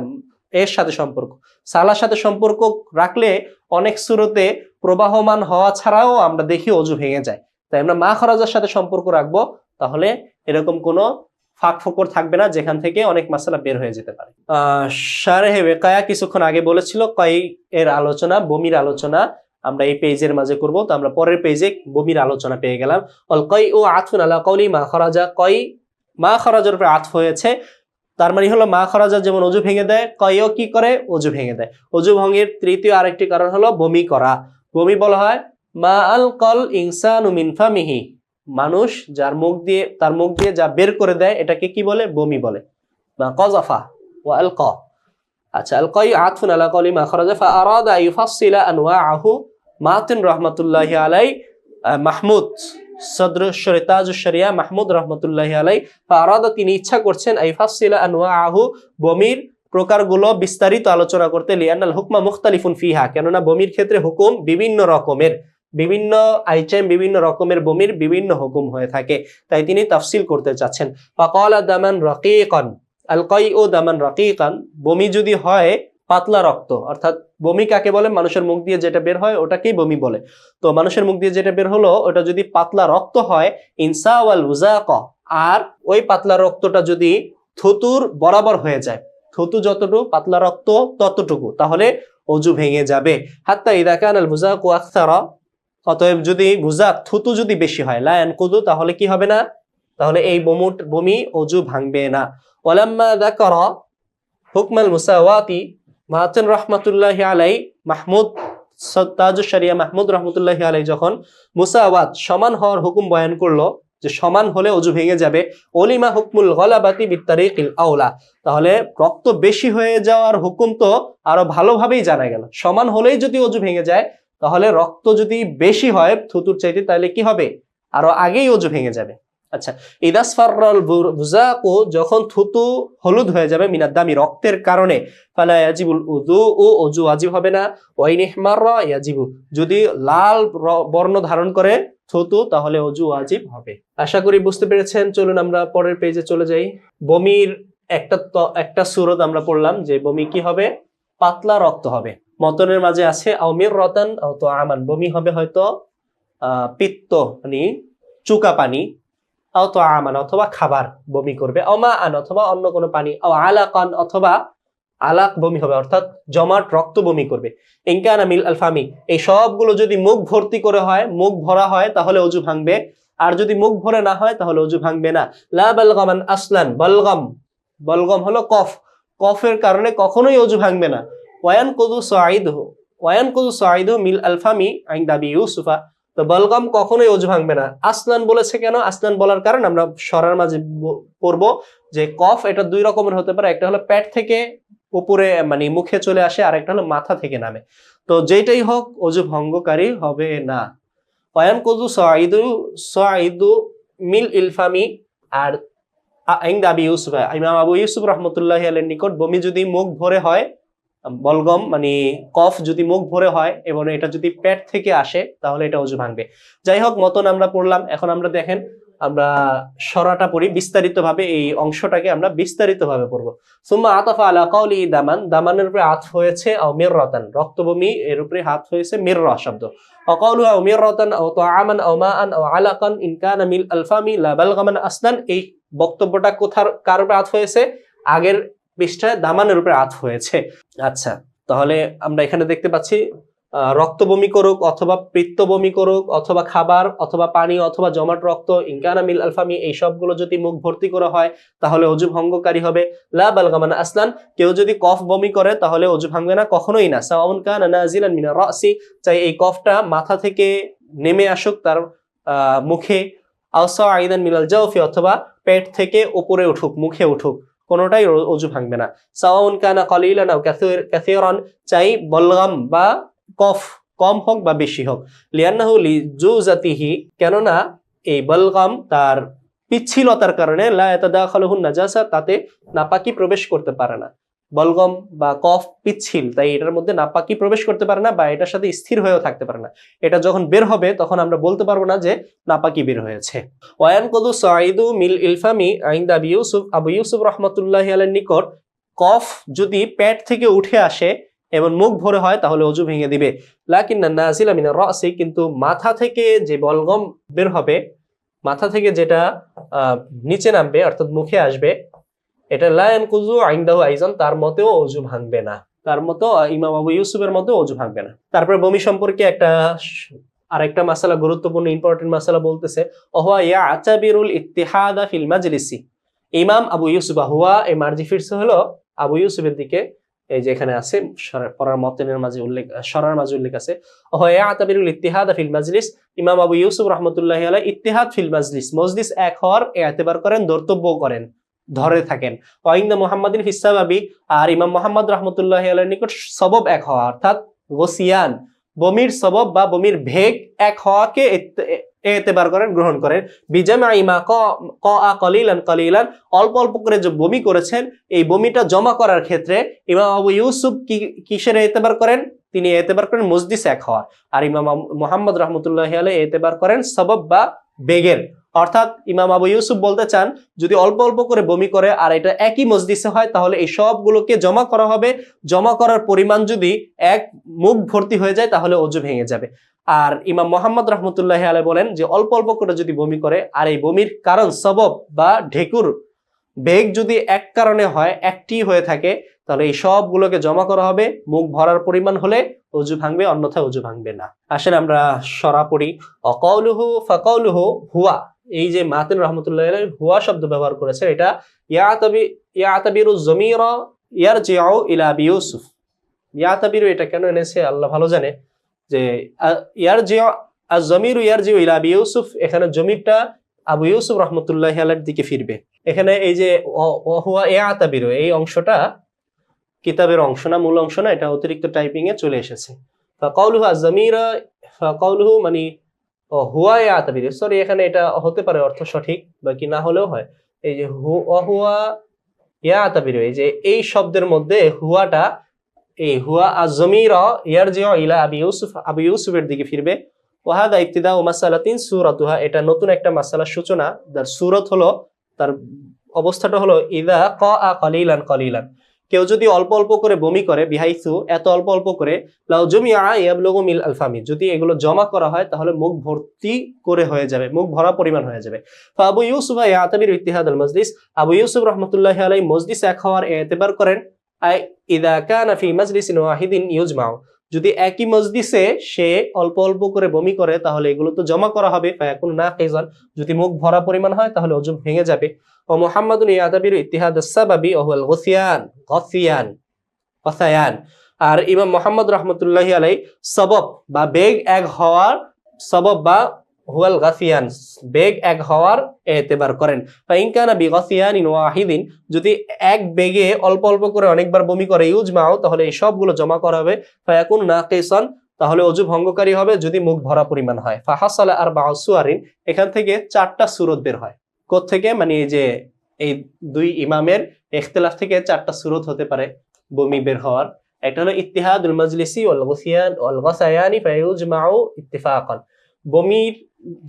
Speaker 1: এর সাথে সম্পর্ক। সালার সাথে সম্পর্ক রাখলে অনেক সূরতে প্রবাহমান হওয়া ছাড়াও আমরা দেখি অজু ভেঙে যায়, তাই আমরা মা খরাজার সাথে সম্পর্ক রাখবো, তাহলে এরকম কোনো ফাঁক ফোকর থাকবে না যেখান থেকে অনেক মাসালা বের হয়ে যেতে পারে। শারহে ওয়াকিয়া কিছুক্ষণ আগে বলেছিল কয় এর আলোচনা, বমির আলোচনা আমরা এই পেজের মাঝে করব। তো আমরা পরের পেজে বমির আলোচনা পেয়ে গেলাম। অল কয় ও আতফুন আলা কওলি মা খরাজা, কয় মা খরাজার উপরে আতফ হয়েছে, তার মানে হলো মা খরাজা যেমন অজু ভেঙে দেয়, কয়ও কি করে? অজু ভেঙে দেয়। অজু ভঙ্গের তৃতীয় আরেকটি কারণ হলো বমি করা। বমি বলা হয় মা আল কল ইনসানু মিন ফামিহি, মানুষ যার তার মুখ দিয়ে যা বের করে দেয় এটাকে কি বলে? বমি বলে। মা কযাফা ওয়া আল ক, আচ্ছা আল কয় আতফুন আলা কওলি মা খরাজা ফা আরাদা ইউফাসসিলা আনওয়াআহু, মাতিন রাহমাতুল্লাহি আলাই মাহমুদ সদর তাজুশ শরিয়া মাহমুদ রহমতুল্লাহি আলাই ফারাদা, তিনি ইচ্ছা করছেন আইফাসিলা আনওয়াহু, বমির প্রকারগুলো বিস্তারিত আলোচনা করতে, লিআন্নাল হুকমা মুখতালিফুন ফিহা, কেননা বমির ক্ষেত্রে হুকুম বিভিন্ন রকমের, বিভিন্ন আইটেম, বিভিন্ন রকমের বমির বিভিন্ন হুকুম হয়ে থাকে, তাই তিনি তাফসিল করতে চাচ্ছেন। ফাকালা দামান রাকিকান, আল কাইউ দামান রাকিকান, বমি যদি হয় পাতলা রক্ত, অর্থাৎ বমি কাকে বলে, মানুষের মুখ দিয়ে যেটা বের হয় ওটাকেই বমি বলে। তো মানুষের মুখ দিয়ে যেটা বের হলো ওটা যদি পাতলা রক্ত হয়, ইনসা ওয়াল উযাক, আর ওই পাতলা রক্তটা যদি থুতুর বরাবর হয়ে যায়, থুতু যতটুকু পাতলা রক্ত ততটুকু, তাহলে অজু ভেঙে যাবে। হাত্তা ইযা কানাল বুযাকু আকসারা, অতএব যদি বুযাক থুতু যদি বেশি হয়, লা ইয়ানকুদু, তাহলে কি হবে না, তাহলে এই বমি অজু ভাঙবে না। ওয়ালাম্মা যাকারা হুকমাল মুসাওয়াতি, মাহাতিন রহমাতুল্লাহি আলাই, মাহমুদ তাজুশ শরিয়া মাহমুদ রহমতুল্লাহি আলাই যখন মুসাওয়াত সমান হওয়ার হুকুম বয়ান করলো, যে সমান হলে অজু ভেঙে যাবে, ওলিমা হুকমুল গলাবাতি বিত্তারিকিল আওলা, তাহলে রক্ত বেশি হয়ে যাওয়ার হুকুম তো আরো ভালোভাবেই জানা গেল। সমান হলেই যদি অজু ভেঙে যায়, তাহলে রক্ত যদি বেশি হয় থুতুর চাইতে, তাহলে কি হবে, আরো আগেই অজু ভেঙে যাবে। আচ্ছা, ইদাসফাররাল বুযাকু, যখন থুতু হলুদ হয়ে যাবে, মিনাদ্দামি, রক্তের কারণে, ফালা ইয়াজিবুল উযু, অজু ওয়াজিব হবে না। ওয়াইন ইহমাররা ইয়াজিবু, যদি লাল বর্ণ ধারণ করে থুতু, তাহলে অজু ওয়াজিব হবে। আশা করি বুঝতে পেরেছেন। চলুন আমরা পরের পেজে চলে যাই। বমির একটা সূরত আমরা পড়লাম যে বমি কি হবে, পাতলা রক্ত হবে। মতনের মাঝে আছে আউমির রতান তো আমান, বমি হবে হয়তো পিত্ত মানে চুকা পানি, তো আমান অথবা খাবার বমি করবে, অমা আন অথবা অন্য কোনো পানি, আলাকান অথবা আলাক বমি হবে, অর্থাৎ জমাট রক্ত বমি করবে। ইনকানা মিল আলফামি, এই সবগুলো যদি মুখ ভর্তি করে হয়, মুখ ভরা হয়, তাহলে অজু ভাঙবে, আর যদি মুখ ভরে না হয় তাহলে অজু ভাঙবে না। লা বালগামান আসলান, বলগম, বলগম হলো কফ, কফের কারণে কখনোই অজু ভাঙবে না। ওয়ান কুদু সাইদু মিল আলফামি ইনদা আবি ইউসুফা, তো বলগম কখনোই অজু ভাঙবে না। আসলান বলেছে কেন, আসলান বলার কারণ আমরা সরার মাঝে পড়বো যে কফ এটা দুই রকমের হতে পারে, একটা হলো পেট থেকে উপরে মানে মুখে চলে আসে, আর একটা হলো মাথা থেকে নামে, তো যেটাই হোক অজু ভঙ্গকারী হবে না। ওয়ান কুদু সাইদু মিল ইলফামি, আর ইনদা আবি ইউসুফা, ইমাম আবু ইউসুফ রাহমাতুল্লাহি আলাইহির নিকট বমি যদি মুখ ভরে হয়, বলগম মানে কফ যদি মুখ ভরে হয় এবং এটা যদি পেট থেকে আসে, তাহলে এটা অজু ভাঙবে। যাই হোক, মতন আমরা পড়লাম। এখন আমরা দেখেন আমরা সরাটা পড়ি বিস্তারিতভাবে, এই অংশটাকে আমরা বিস্তারিতভাবে পড়বো। সুম্মা আতাফা আলা কাউলি দামান, দামানের উপরে আত হয়েছে, আও মিররাতান, রক্তবমি, এর উপরে হাত হয়েছে মিররা শব্দ। অকাউলু আও মিররাতান আও তাআমান আও মাআন আও আলাকান ইন কানা মিল আলফামি লা বালগামান আসলান, এই বক্তব্যটা কার উপরে আত হয়েছে, আগের পৃষ্ঠায় দামানের উপরে আত হয়েছে। আচ্ছা, তাহলে আমরা এখানে দেখতে পাচ্ছি রক্ত বমি করুক অথবা পিত্ত বমি করুক অথবা খাবার অথবা পানি অথবা জমাট রক্ত, ইনকানা মিল আলফামি, এই সবগুলো যদি মুখ ভর্তি করা হয় তাহলে অজু ভঙ্গকারী হবে। লা বালগামান আসলান, কেউ যদি কফ বমি করে তাহলে অজু ভাঙবে না, কখনোই না। সাওয়াউন কানা নাজিলান মিনার রাসি, চাই এই কফটা মাথা থেকে নেমে আসুক তার মুখে, আও সাইদান মিনাল জাওফি, অথবা পেট থেকে উপরে উঠুক, মুখে উঠুক, কোনোটাই অজু ভাঙবে না। সাওয়াউন কানা কলিলান আও কাসীরান, চাই বলগাম বা কফ কম হোক বা বেশি হোক। লিআন্নাহু লিজুজাতিহি, কেননা এই বলগাম তার পিচ্ছিলতার কারণে, লা ইয়াতাদাখালুহু নাজাসা, তাতে নাপাকি প্রবেশ করতে পারে না। বলগম বা কফ পিচ্ছিল, তাই এটার মধ্যে নাপাকি প্রবেশ করতে পারে না বা এটার সাথে স্থির হয়েও থাকতে পারে না। এটা যখন বের হবে তখন আমরা বলতে পারবো না যে নাপাকি বের হয়েছে। ওয়ান কুদু সাইদু মিল ইলফামি ইনদা আবি ইউসুফ, আবু ইউসুফ রাহমাতুল্লাহি আলাইহির নিকট কফ যদি পেট থেকে উঠে আসে এবং মুখ ভরে হয় তাহলে অজু ভেঙে দিবে। লাকিন্না নাজিলা মিনার রাসি, কিন্তু মাথা থেকে যে বলগম বের হবে, মাথা থেকে যেটা নিচে নামবে অর্থাৎ মুখে আসবে, এটা লা ইয়ানকুযু ইনদাহু আইজান, তার মতেও অজু ভাঙবে না, তার মতো ইমাম আবু ইউসুফের মতেও অজু ভাঙবে না। তারপরে বমি সম্পর্কে আরেকটা মাসালা, গুরুত্বপূর্ণ ইম্পর্টেন্ট মাসালা বলতেছে, ওয়া ইয়াতাবিরুল ইত্তিহাদা ফিল মাজলিসি। ইমাম আবু ইউসুফ, হুয়া এই মার্জি ফিরছে হলো আবু ইউসুফের দিকে, এই যে এখানে আছে পড়ার মতনের মাঝে উল্লেখ, সরার মাঝে উল্লেখ আছে, ওয়া ইয়াতাবিরুল ইত্তিহাদা ফিল মাজলিস। ইমাম আবু ইউসুফ রাহমাতুল্লাহি আলাইহি ইত্তিহাদ ফিল মাজলিস, মজলিস এক হওয়ার এতেবার করেন, ধর্তব্য করেন, ধরে থাকেন। ওয়াইন্দা মুহাম্মাদিন ফিস সাবাবি, আর ইমাম মুহাম্মদ রাহমাতুল্লাহি আলাইহির নিকট সবব এক হওয়া, অর্থাৎ গোসিয়ান বমির সবব বা বমির ভেগ এক হওয়াকে এতেবার করেন, গ্রহণ করেন। বিজামাই মা কা কলিলান কলিলান, অল্প অল্প করে যে বমি করেছেন এই বমিটা জমা করার ক্ষেত্রে ইমাম আবু ইউসুফ কিসের এতেবার করেন? তিনি এতেবার করেন মজলিস এক হওয়ার। আর ইমাম মুহাম্মদ রাহমাতুল্লাহি আলাইহি এতেবার করেন সবব বা বেগের। অর্থাৎ ইমাম আবু ইউসুফ বলতে চান যদি অল্প অল্প করে বমি করে আর এটা একই মজলিসে হয় তাহলে এই সবগুলোকে জমা করা হবে, জমা করার পরিমাণ যদি এক মুখ ভর্তি হয়ে যায় তাহলে অজু ভেঙে যাবে। আর ইমাম মুহাম্মদ রাহমাতুল্লাহি আলাইহি বলেন যে অল্প অল্প করে যদি বমি করে আর এই বমির কারণ সবব বা ঢেকুর বেগ যদি এক কারণে হয়, একটি হয়ে থাকে, তাহলে এই সবগুলোকে জমা করা হবে, মুখ ভরার পরিমাণ হলে অজু ভাঙবে, অন্যথায় অজু ভাঙবে না। আসেন আমরা সরা পড়ি। অকাউলুহু ফাকাউলুহু হুয়া, এই যে মাতিন রহমতুল্লাহ আলাইহি হুয়া শব্দ ব্যবহার করেছে, এটা ইয়াতাবিরু যমিরা ইয়ারজিউ ইলা আবি ইউসুফ। ইয়াতাবিরু এটা কেন এনেছে আল্লাহ ভালো জানে, যে ইয়ারজিউ আয-যমিরু ইয়ারজিউ ইলা আবি ইউসুফ, এখানে জমিরটা আবু ইউসুফ রহমতুল্লাহি আলাইহির দিকে ফিরবে। এখানে এই যে হুয়া ইয়াতাবিরু এই অংশটা কিতাবের অংশ না, মূল অংশ না, এটা অতিরিক্ত টাইপিং এ চলে এসেছে। ফাকাউলুহু আয-যমিরা, ফাকাউলুহু মানে হুয়া ইয়াতাবিরু, সরি এখানে এটা হতে পারে অর্থ সঠিক বা কি না হলেও হয়। এই যে হুয়া ইয়াতাবিরু, এই যে এই শব্দের মধ্যে হুয়াটা, এই হুয়া আয-যমিরা ইয়ারজিউ ইলা আবি ইউসুফ, আবু ইউসুফের দিকে ফিরবে। ওয়াহাদা ইবতিদাউ মাসালাতিন সূরাতুহা, এটা নতুন একটা মাসালার সূচনা, যার সূরত হলো, তার অবস্থাটা হলো ইযা কা কলিলান কলিলান, কেউ যদি অল্প অল্প করে বমি করে, বিহাইসু এত অল্প অল্প করে, লাউ জুমিআ ইয়াবলুগু মিল আলফামি, যদি এগুলো জমা করা হয় তাহলে মুখ ভর্তি করে হয়ে যাবে, মুখ ভরা পরিমাণ হয়ে যাবে। আবু ইউসুফ ইয়াতাবির ইত্তিহাদ আল মজলিস, আবু ইউসুফ রাহমাতুল্লাহি আলাইহি মজলিস এক হওয়ার এতেবার করেন। আই ইযা কানা ফি মাজলিসিন ওয়াহিদিন ইউজমাউ, যদি একই মজলিসে সে অল্প অল্প করে বমি করে তাহলে এগুলো তো জমা করা হবে। ফায়াকুন নাকিজান, যদি মুখ ভরা পরিমাণ হয় তাহলে ওযু ভেঙে যাবে। ও মুহাম্মাদুন ইয়াতাবিরু ইত্তিহাদ আস-সাবাবি ওয়া হুয়াল গসিয়ান। আর ইমাম মুহাম্মদ রাহমাতুল্লাহি আলাইহি সবব বা বেগ এক হওয়ার, সবব বা হুয়াল গাসিয়ান বেগ এক হওয়ার এতেবার করেন। ফাইন কানা বিগাসিয়ানিন ওয়াহিদিন, যদি এক বেগে অল্প অল্প করে অনেকবার বমি করে, ইউজমাউ তাহলে এই সবগুলো জমা করা হবে। ফায়াকুন নাকিসান, তাহলে অজু ভঙ্গকারী হবে যদি মুখ ভরা পরিমাণ হয়। ফাহাসালা আরবাউ সুয়ারিন, এখান থেকে 4টা সূরত বের হয়। কোত্থেকে? মানে এই যে এই দুই ইমামের ইখতিলাফ থেকে 4টা সূরত হতে পারে বমি বের হওয়ার। একটা হলো ইত্তিহাদুল মাজলিসি ওয়াল গাসায়ানি ফায়ুজমাউ ইত্তিফাকান, বমির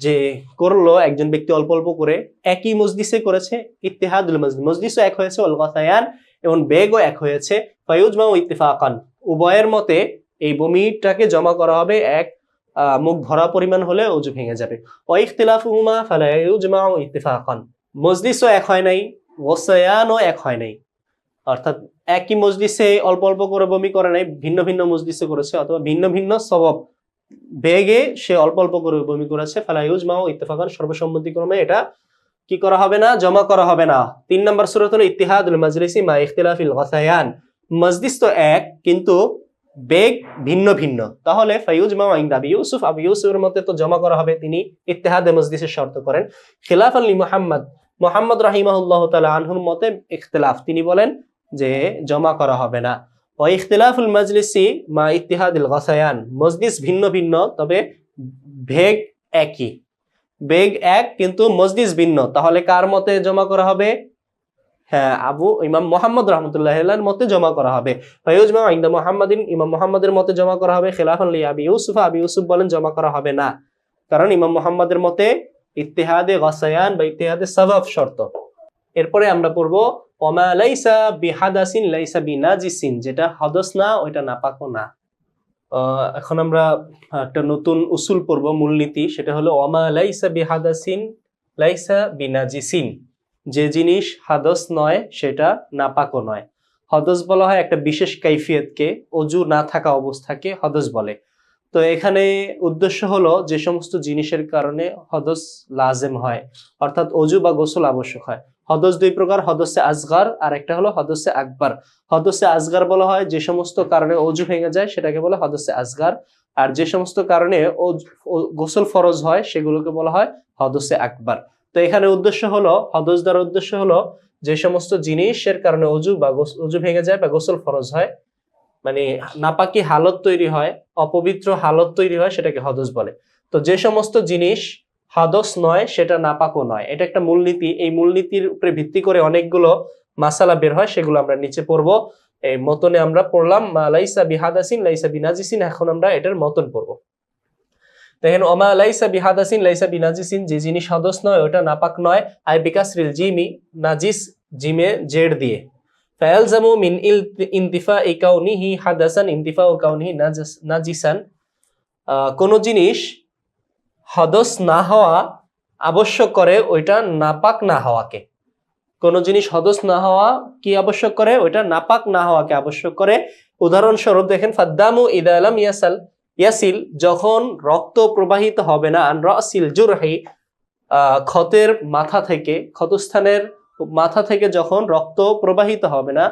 Speaker 1: যে করলো একজন ব্যক্তি অল্প অল্প করে, একই মজলিসে করেছে, ইত্তিহাদুল মজলিসও এক হয়েছে, ওয়াল গাসায়ান এবং বেগও এক হয়েছে, ফায়ুজমাউ ইত্তিফাকান, উভয়ের মতে এই বমিটাকে জমা করা হবে, এক মুখ ভরা পরিমাণ হলে ওযু ভেঙে যাবে। ওয়া ইখতিলাফুহুমা ফালা ইউজমাউ ইত্তিফাকান, মজলিসও এক হয় নাই, গাসায়ানও এক হয় নাই, অর্থাৎ একই মজলিসে অল্প অল্প করে বমি করে নাই, ভিন্ন ভিন্ন মজলিসে করেছে, অথবা ভিন্ন ভিন্ন সবব বেগে সে অল্প অল্প করে বমি করেছে, ফালা ইউজমাউ ইত্তিফাকান, সর্বসম্মতিক্রমে এটা কি করা হবে না, জমা করা হবে না। 3 নম্বর সূরত হলো ইত্তিহাদুল মাজলিসি মা ইখতিলাফিল গাসায়ান, মজলিস তো এক কিন্তু বেগ ভিন্ন ভিন্ন, তাহলে ফায়ুজমাউ ইনদা আবি ইউসুফ, আবু ইউসুফের মতে তো জমা করা হবে, তিনি ইত্তিহাদে মজলিসের শর্ত করেন। খিলাফান লি মুহাম্মদ রাহিমাহুল্লাহু তাআলা আনহুর মতে ইখতিলাফ, তিনি বলেন যে জমা করা হবে না। ওয়া ইখতিলাফুল মাজলিসি মা ইত্তিহাদিল গাসায়ান, মজলিস ভিন্ন ভিন্ন তবে বেগ একই, বেগ এক কিন্তু মজলিস ভিন্ন, তাহলে কার মতে জমা করা হবে? হ্যাঁ, ইমাম মুহাম্মদ রাহমাতুল্লাহি আলাইহির মতে জমা করা হবে। ফায়ুজমাউ ইনদা মুহাম্মাদিন, ইমাম মুহাম্মাদের মতে জমা করা হবে। খিলাফান লি আবি ইউসুফ, আবি ইউসুফ বলেন জমা করা হবে না, কারণ ইমাম মুহাম্মাদের মতে ইত্তিহাদে গাসায়ান বা ইত্তিহাদে সাবাব শর্ত। এরপরে আমরা পড়বো ওমা লাইসা বিহাদাসিন লাইসা বিনাজিসিন, যেটা হদস না ওইটা নাপাকও না। এখন আমরা একটা নতুন উসুল পড়বো, মূলনীতি, সেটা হলো ওমা লাইসা বিহাদাসিন লাইসা বিনাজিসিন, যে জিনিস হাদস নয় সেটা নাপাকও নয়। হদস বলা হয় একটা বিশেষ কাইফিয়তকে, অজু না থাকা অবস্থাকে হদস বলে। তো এখানে উদ্দেশ্য হলো যে সমস্ত জিনিসের কারণে হদস লাজেম হয়, অর্থাৎ অজু বা গোসল আবশ্যক হয়। হদস 2 প্রকার, হদসে আসগার আর একটা হলো হদসে আকবার। হদসে আসগার বলা হয় যে সমস্ত কারণে অজু ভেঙে যায় সেটাকে বলে হদসে আসগার, আর যে সমস্ত কারণে গোসল ফরজ হয় সেগুলোকে বলা হয় হদসে আকবার। তো এখানে উদ্দেশ্য হলো, হদস দ্বারা উদ্দেশ্য হলো যে সমস্ত জিনিসের কারণে অজু ভেঙে যায় বা গোসল ফরজ হয়, মানে নাপাকি হালত তৈরি হয়, অপবিত্র হালত তৈরি হয়, সেটাকে হদস বলে। তো যে সমস্ত জিনিস হাদস নয় সেটা নাপাকও নয়। এটা একটা মূলনীতি। এই মূলনীতির উপরে ভিত্তি করে অনেকগুলো মাসালা বের হয়, সেগুলো আমরা নিচে পড়বো। এই মতনে আমরা পড়লাম মা লাইসা বিহাদাসিন লাইসা বিনাজিসিন, এখন আমরা এটার মতন পড়বো। দেখেন ওমা লাইসা বিহাদাসিন লাইসা বিনাজিসিন, যে জিনিস হাদস নয় ওটা নাপাক নয়। আই বিকাসরিল জিমি, নাজিস জিমে জেড দিয়ে। ফায়ালজামু মিন ইনতিফা কাউনিহি হাদাসান ইনতিফা কাউনিহি নাজিসান, কোন জিনিস হদস না হওয়া আবশ্যক করে ওইটা নাপাক না হওয়াকে। কোন জিনিস হদস না হওয়া কি আবশ্যক করে? ওইটা নাপাক না হওয়াকে আবশ্যক করে। উদাহরণস্বরূপ দেখেন ফাদ্দামু ইদা আলাম ইয়াসিল, যখন রক্ত প্রবাহিত হবে না, আন রাসিল জুরহি, ক্ষতের মাথা থেকে, ক্ষতস্থানের মাথা থেকে যখন রক্ত প্রবাহিত হবে না,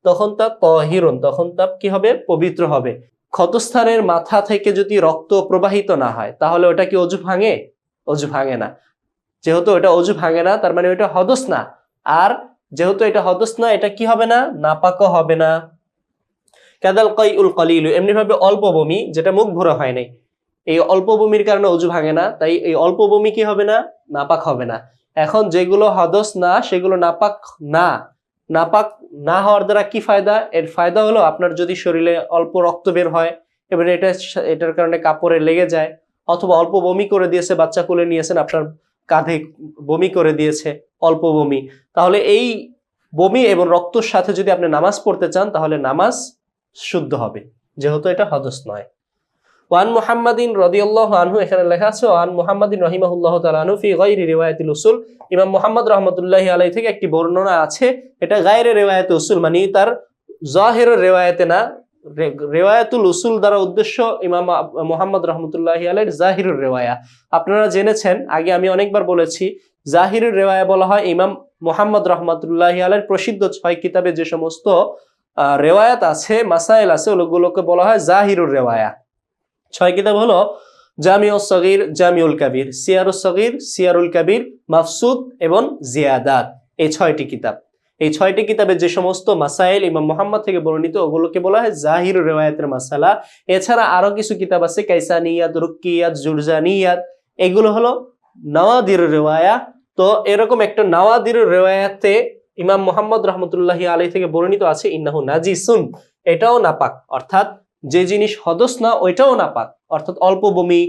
Speaker 1: তখন তা তাহিরুন, তখন তা কি হবে? পবিত্র হবে। ক্ষতস্থানের মাথা থেকে যদি রক্ত প্রবাহিত না হয় তাহলে ওটা কি অজু ভাঙে? অজু ভাঙে না। যেহেতু ওটা অজু ভাঙে না, তার মানে ওটা হদস না। আর যেহেতু এটা হদস না, এটা কি হবে না? নাপাকও হবে না। কাদাল কাইউল কলিলু, এমনি ভাবে অল্প বমি, যেটা মুখ ভরা হয় নাই, এই অল্প বমির কারণে অজু ভাঙে না, তাই এই অল্প বমি কি হবে না? নাপাক হবে না। এখন যেগুলো হদস না সেগুলো নাপাক না। নাপাক না হওয়ার দ্বারা কি ফায়দা? এর ফায়দা হলো আপনার যদি শরীরে অল্প রক্ত বের হয় এবং এটার কারণে কাপড়ে লেগে যায়, অথবা অল্প বমি করে দিয়েছে, বাচ্চা কোলে নিয়েছেন, আপনার কাঁধে বমি করে দিয়েছে, অল্প বমি, তাহলে এই বমি এবং রক্তর সাথে যদি আপনি নামাজ পড়তে চান তাহলে নামাজ শুদ্ধ হবে, যেহেতু এটা হদস নয়। ওয়ান মুহাম্মাদিন রাদিয়াল্লাহু আনহু, এখানে লেখা আছে ওয়ান মুহাম্মাদিন রাহিমাহুল্লাহু তাআলা আনহু ফি গায়রি রিওয়ায়াতিল উসুল, ইমাম মুহাম্মদ রাহমাতুল্লাহি আলাইহি থেকে একটি বর্ণনা আছে, এটা গায়রে রিওয়ায়াতুল উসুল, মানে তার জাহিরের রিওয়ায়াতে না। রিওয়ায়াতুল উসুল দ্বারা উদ্দেশ্য ইমাম মুহাম্মদ রাহমাতুল্লাহি আলাইহির জাহিরুর রিওয়ায়া। আপনারা জেনেছেন, আগে আমি অনেকবার বলেছি, জাহিরুর রিওয়ায়া বলা হয় ইমাম মুহাম্মদ রাহমাতুল্লাহি আলাইহির প্রসিদ্ধ 6 কিতাবে যে সমস্ত রিওয়ায়াত আছে, মাসাইল আছে, ওগুলোকে বলা হয় জাহিরুর রিওয়ায়া। 6 কিতাব হলো জামিউস সগীর, জামিউল কাবীর, সিয়ারুস সগীর, সিয়ারুল কাবীর, মাফসুদ এবং জিয়াদাত। এই 6টি কিতাব, এই 6টি কিতাবে যে সমস্ত মাসাইল ইমাম মুহাম্মদ থেকে বর্ণিত ওগুলোকে বলা হয় জাহিরুর রিওয়ায়াতের মাসালা। এছাড়া আরো কিছু কিতাব আছে, কাইসানিয়াত, রুকিয়াত, জুরজানিয়াত, এগুলো হলো নওয়াদিরুর রিওয়ায়া। তো এরকম একটা নওয়াদিরুর রিওয়ায়াতে ইমাম মুহাম্মদ রাহমাতুল্লাহি আলাইহি থেকে বর্ণিত আছে ইন্নাহু নাজিসুন, এটাও নাপাক, অর্থাৎ যে জিনিস হদস না ওইটাও নাপাক, অর্থাৎ অল্প বমি,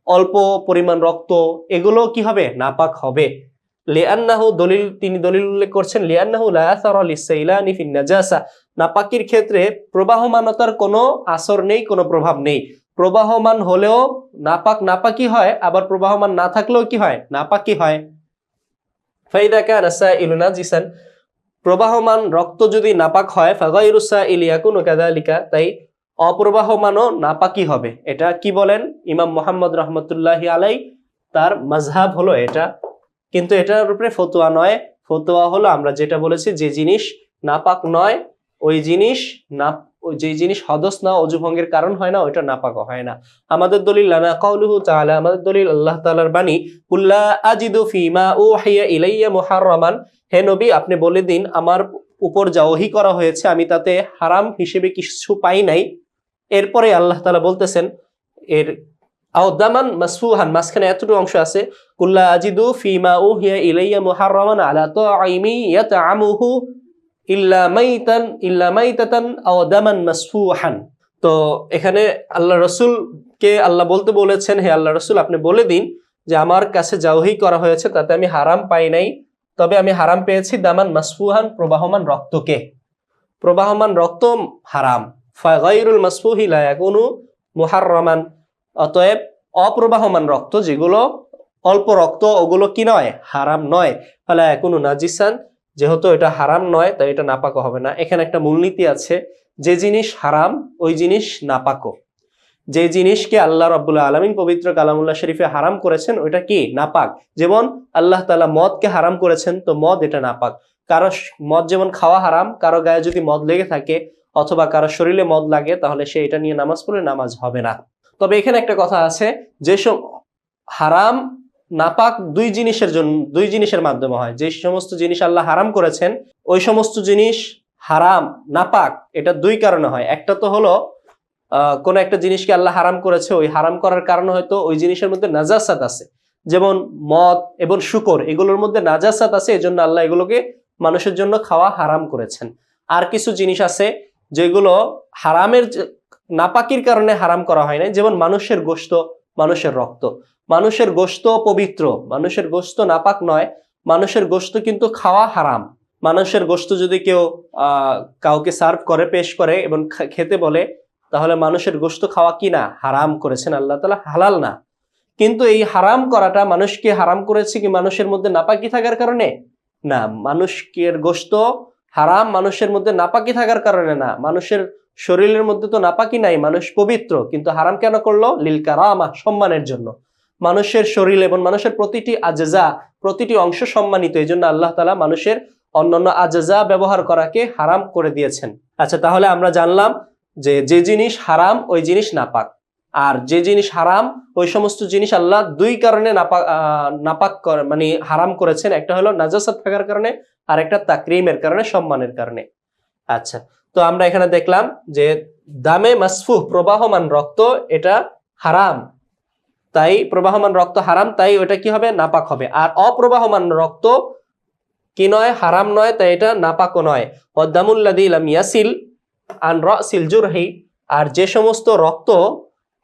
Speaker 1: অল্প পরিমাণ রক্ত, এগুলো কি হবে? নাপাক হবে। লিআন্নাহু, দলিল, তিনি দলিল উল্লেখ করছেন, লিআন্নাহু লা আসারা লিসাইলানি ফিন নাজাসা, নাপাকির ক্ষেত্রে প্রবাহমানতার কোনো আসর নেই, কোনো প্রভাব নেই। প্রবাহমান হলেও নাপাক নাপাকি হয়, আবার প্রবাহমান না থাকলেও কি হয়? নাপাকি হয়। ফাইদা কানা সাইলু নাজিসান, প্রবাহমান রক্ত যদি নাপাক হয়, ফাগাইরু সাইল ইয়াকুনু কাযালিকা, তাই অপ্রবাহমানও নাপাকি হবে। এটা কি বলেন ইমাম মুহাম্মদ রাহমাতুল্লাহি আলাইহি, তার মাযহাব হলো এটা, কিন্তু এটার উপরে ফতোয়া নয়। ফতোয়া হলো আমরা যেটা বলেছি, যে জিনিস নাপাক নয় ওই জিনিস যে জিনিস হদস না, অজু ভঙ্গের কারণ হয় না, ওইটা নাপাক হয় না। আমাদের দলিল লানা কাউলুহু তাআলা, আমাদের দলিল আল্লাহ তাআলার বাণী, কুল্লা আজিদু ফিমা উহিয়া ইলাইয়া মুহাররামান, হে নবী আপনি বলে দিন আমার উপর যা ওহী করা হয়েছে আমি তাতে হারাম হিসেবে কিছু পাই নাই। এরপরে আল্লাহ তাআলা বলতেছেন, এর আওদামান মাসফুহান, মাঝখানে এতটুকু অংশ আছে, কুল্লা আজিদু ফিমা উহিয়া ইলাইয়া মুহাররামান আলা তাইমি ইয়াতআমুহু ইল্লা মাইতাতান আও দামান মাসফুহান। তো এখানে আল্লাহ রাসূলকে আল্লাহ বলতে বলেছেন, হে আল্লাহ রাসূল আপনি বলে দিন যে আমার কাছে যা ওহী করা হয়েছে তাতে আমি হারাম পাই নাই, তবে আমি হারাম পেয়েছি দামান মাসফুহান, প্রবাহমান রক্তকে। প্রবাহমান রক্ত হারাম। ফাগাইরুল মাসফুহি লা ইয়াকুনু মুহাররামান, অতএব অপ্রবাহমান রক্ত, যেগুলো অল্প রক্ত, ওগুলো কি নয়? হারাম নয়। ফালা ইয়াকুনু নাজিসান, যেহেতু এটা হারাম নয় তাই এটা নাপাকও হবে না। এখানে একটা মূলনীতি আছে, যে জিনিস হারাম ওই জিনিস নাপাকও। যে জিনিসকে আল্লাহ রাব্বুল আলামিন পবিত্র কালামুল্লাহ শরীফে হারাম করেছেন ওইটা কি? নাপাক। যেমন আল্লাহ তাআলা মদকে হারাম করেছেন, তো মদ এটা নাপাক। কারো মদ যেমন খাওয়া হারাম, কারো গায়ে যদি মদ লেগে থাকে অথবা কারো শরীরে মদ লাগে তাহলে সে এটা নিয়ে নামাজ পড়লে নামাজ হবে না। তবে এখানে একটা কথা আছে, যেসব হারাম নাপাক দুই জিনিসের মাধ্যমে হয়। যে সমস্ত জিনিস আল্লাহ হারাম করেছেন ওই সমস্ত জিনিস হারাম নাপাক, এটা দুই কারণে হয়। একটা তো হলো কোন একটা জিনিসকে আল্লাহ হারাম করেছে, ওই হারাম করার কারণে হয়তো ওই জিনিসের মধ্যে নাজাসাত আছে, যেমন মদ এবং শুকর, এগুলোর মধ্যে নাজাসাত আছে, এজন্য আল্লাহ এগুলোকে মানুষের জন্য খাওয়া হারাম করেছেন। আর কিছু জিনিস আছে যেগুলো হারামের নাপাকির কারণে হারাম করা হয় না, যেমন মানুষের গোশত, মানুষের রক্ত। মানুষের গোশত পবিত্র, মানুষের গোশত নাপাক নয়, মানুষের গোশত কিন্তু খাওয়া হারাম। মানুষের গোশত যদি কেউ কাউকে সার্ভ করে, পেশ করে এবং খেতে বলে, তাহলে মানুষের গোশত খাওয়া কি না, হারাম করেছেন আল্লাহ তাআলা, হালাল না। কিন্তু এই হারাম করাটা মানুষকে হারাম করেছে কি মানুষের মধ্যে নাপাকি থাকার কারণে? না, মানুষের গোশত হারাম মানুষের মধ্যে নাপাকি থাকার কারণে না। মানুষের শরীরের মধ্যে তো নাপাকি নাই, মানুষ পবিত্র, কিন্তু হারাম কেন করলো? লিল কারামা, সম্মানের জন্য। মানুষের শরীর এবং মানুষের প্রতিটি আজজা, প্রতিটি অংশ সম্মানিত, এই জন্য আল্লাহ তাআলা মানুষের অন্যান্য আজজা ব্যবহার করাকে হারাম করে দিয়েছেন। আচ্ছা, তাহলে আমরা জানলাম যে যে জিনিস হারাম ওই জিনিস নাপাক, আর যে জিনিস হারাম ওই সমস্ত জিনিস আল্লাহ দুই কারণে নাপাক মানে হারাম করেছেন। একটা হলো নাজাসাত থাকার কারণে, আর একটা তাকরিমের কারণে, সম্মানের কারণে। আচ্ছা, তো আমরা এখানে দেখলাম যে দামে মাসফুহ, প্রবাহমান রক্ত, এটা হারাম, তাই প্রবাহমান রক্ত হারাম, তাই ওটা কি হবে? নাপাক হবে। আর অপ্রবাহমান রক্ত কি নয়? হারাম নয়, তাই এটা নাপাকও নয়। ওয়াদামুল্লাযী লাম ইয়াসিল আন রাসিল জুরহি, আর যে সমস্ত রক্ত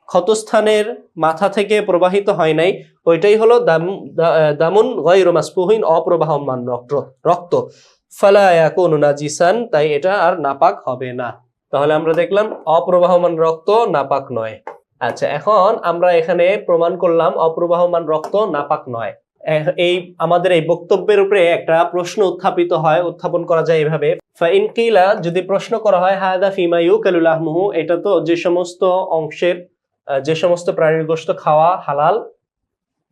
Speaker 1: ক্ষতস্থানের মাথা থেকে প্রবাহিত হয় নাই, ওইটাই হলো দামুন গায়রু মাসফুহিন, অপ্রবাহমান রক্ত। ফালা ইয়াকুনু নাজিসান, তাই এটা আর নাপাক হবে না। তাহলে আমরা দেখলাম অপ্রবাহমান রক্ত নাপাক নয়। আচ্ছা, এখন আমরা এখানে প্রমাণ করলাম অপ্রবাহমান রক্ত নাপাক নয়। এই আমাদের এই বক্তব্যের উপরে একটা প্রশ্ন উত্থাপন করা যায় এভাবে, ফাইন কিলা, যদি প্রশ্ন করা হয়, হাদা ফিমা ইউকালু লাহমুহু, এটা তো যে সমস্ত অংশের, যে সমস্ত প্রাণীর গোশত খাওয়া হালাল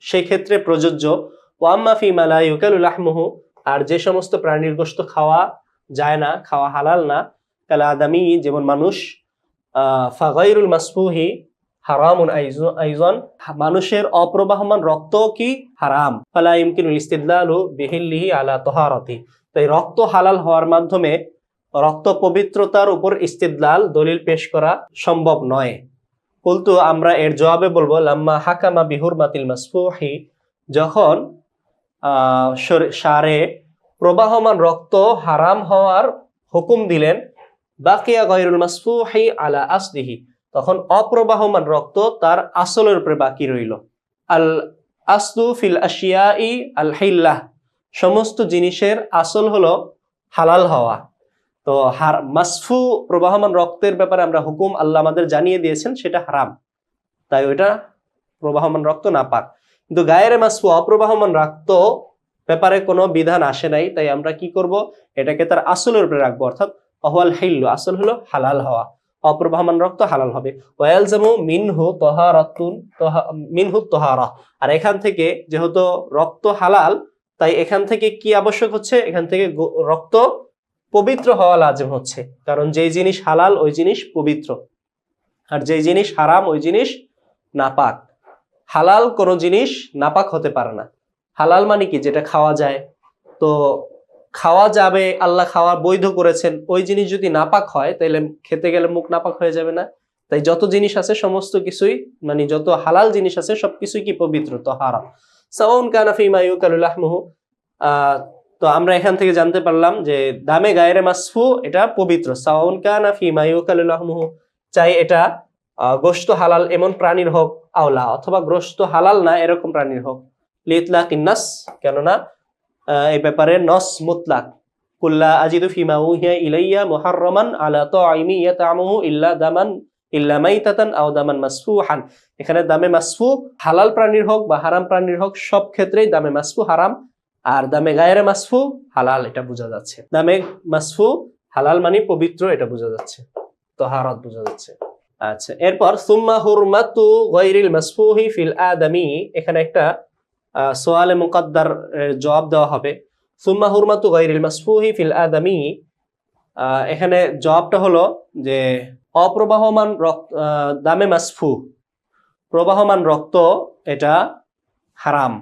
Speaker 1: সেই ক্ষেত্রে প্রযোজ্য। ওয়াম্মা ফিমা লা ইউকালু লাহমুহু, আর যে সমস্ত প্রাণীর গোশত খাওয়া যায় না, খাওয়া হালাল না, কাল আদামি, যেমন মানুষ, ফাগাইরুল মাসফুহি হারামুন আইজন, মানুষের অপ্রবাহমান রক্ত কি হারাম। ফালা ইমকিনুল ইস্তিদলালু বিহিল্লিহি আলা তাহারাতি, তাই রক্ত হালাল হওয়ার মাধ্যমে রক্ত পবিত্রতার উপর ইস্তিদলাল, দলিল পেশ করা সম্ভব নয়। বলতো আমরা এর জবাবে বলবো, লাম্মা হাকামা বিহুরমাতিল মাসফুহি, যখন সারে প্রবাহমান রক্ত হারাম হওয়ার হুকুম দিলেন, বাকিয়া গায়রুল মাসফুহি আলা আসলিহি, তখন অপ্রবাহমান রক্ত তার আসলের উপরে বাকি রইল। আল আসলু ফিল আশিয়াই আল হিল্লাহ, সমস্ত জিনিসের আসল হলো হালাল হওয়া। তো মাসফু, প্রবাহমান রক্তের ব্যাপারে আমরা হুকুম আল্লাহ আমাদের জানিয়ে দিয়েছেন, সেটা হারাম, তাই ওইটা প্রবাহমান রক্ত নাপাক। কিন্তু গায়ের মাসফু, অপ্রবাহমান রক্ত ব্যাপারে কোনো বিধান আসে নাই, তাই আমরা কি করব? এটাকে তার আসলের উপরে রাখবো, অর্থাৎ অহওয়াল হিল্লু, আসল হলো হালাল হওয়া, অপ্রবাহমান রক্ত হালাল হবে। ওয়ালজামু মিনহু তাহারাতুন, মিনহু তাহারা, আর এখান থেকে যেহেতু রক্ত হালাল, তাই এখান থেকে কি আবশ্যক হচ্ছে? এখান থেকে রক্ত পবিত্র হওয়া লাজিম হচ্ছে, কারণ যেই জিনিস হালাল ওই জিনিস পবিত্র, আর যেই জিনিস হারাম ওই জিনিস নাপাক। হালাল কোনো জিনিস নাপাক হতে পারে না। হালাল মানে কি? যেটা খাওয়া যায়, তো খাওয়া যাবে, আল্লাহ খাওয়া বৈধ করেছেন, ওই জিনিস যদি নাপাক হয় তাহলে খেতে গেলে মুখ নাপাক হয়ে যাবে না? তাই যত জিনিস আছে সমস্ত কিছুই, মানে যত হালাল জিনিস আছে সবকিছুই কি পবিত্র, তো হারাম। সাওয়াউন কানা ফিমা ইউকালু লাহমুহু, তো আমরা এখান থেকে জানতে পারলাম যে দামে গায়রে মাসফু এটা পবিত্র, সাওয়াউন কানা ফিমা ইউকালু লাহমুহু, চাই এটা গোশত হালাল এমন প্রাণীর হোক, আওলা, অথবা গোশত হালাল না এরকম প্রাণীর হোক। লিতলাকিন নাস, কেননা এই ব্যাপারে নস মুতলাক। কুল্লা আজিদু ফিমা উহিয়া ইলাইয়া মুহাররামান আলা তাইমি ইয়াতামুহু ইল্লা দামান ইল্লা মাইতাতান আও দামান মাসফুহান, এখানে দামে মাসফু হালাল প্রাণীর হোক বা হারাম প্রাণীর হোক, সব ক্ষেত্রেই দামে মাসফু হারাম, আর দামে গায়রে মাসফু হালাল, এটা বোঝা যাচ্ছে। দামে মাসফু হালাল মানে পবিত্র, এটা বোঝা যাচ্ছে, তাহারাত বোঝা যাচ্ছে। আচ্ছা, এরপর সুম্মা হুরমাতু গায়রিল মাসফুহি ফিল আদামি, এখানে একটা সোয়ালে মুকদ্দার জবাব দেওয়া হবে। সুম্মা হুরমাতু গায়রিল মাসফুহি ফিল আদামি, এখানে জবাবটা হলো যে অপ্রবাহমান রক্ত, দামে মাসফু, প্রবাহমান রক্ত এটা হারাম,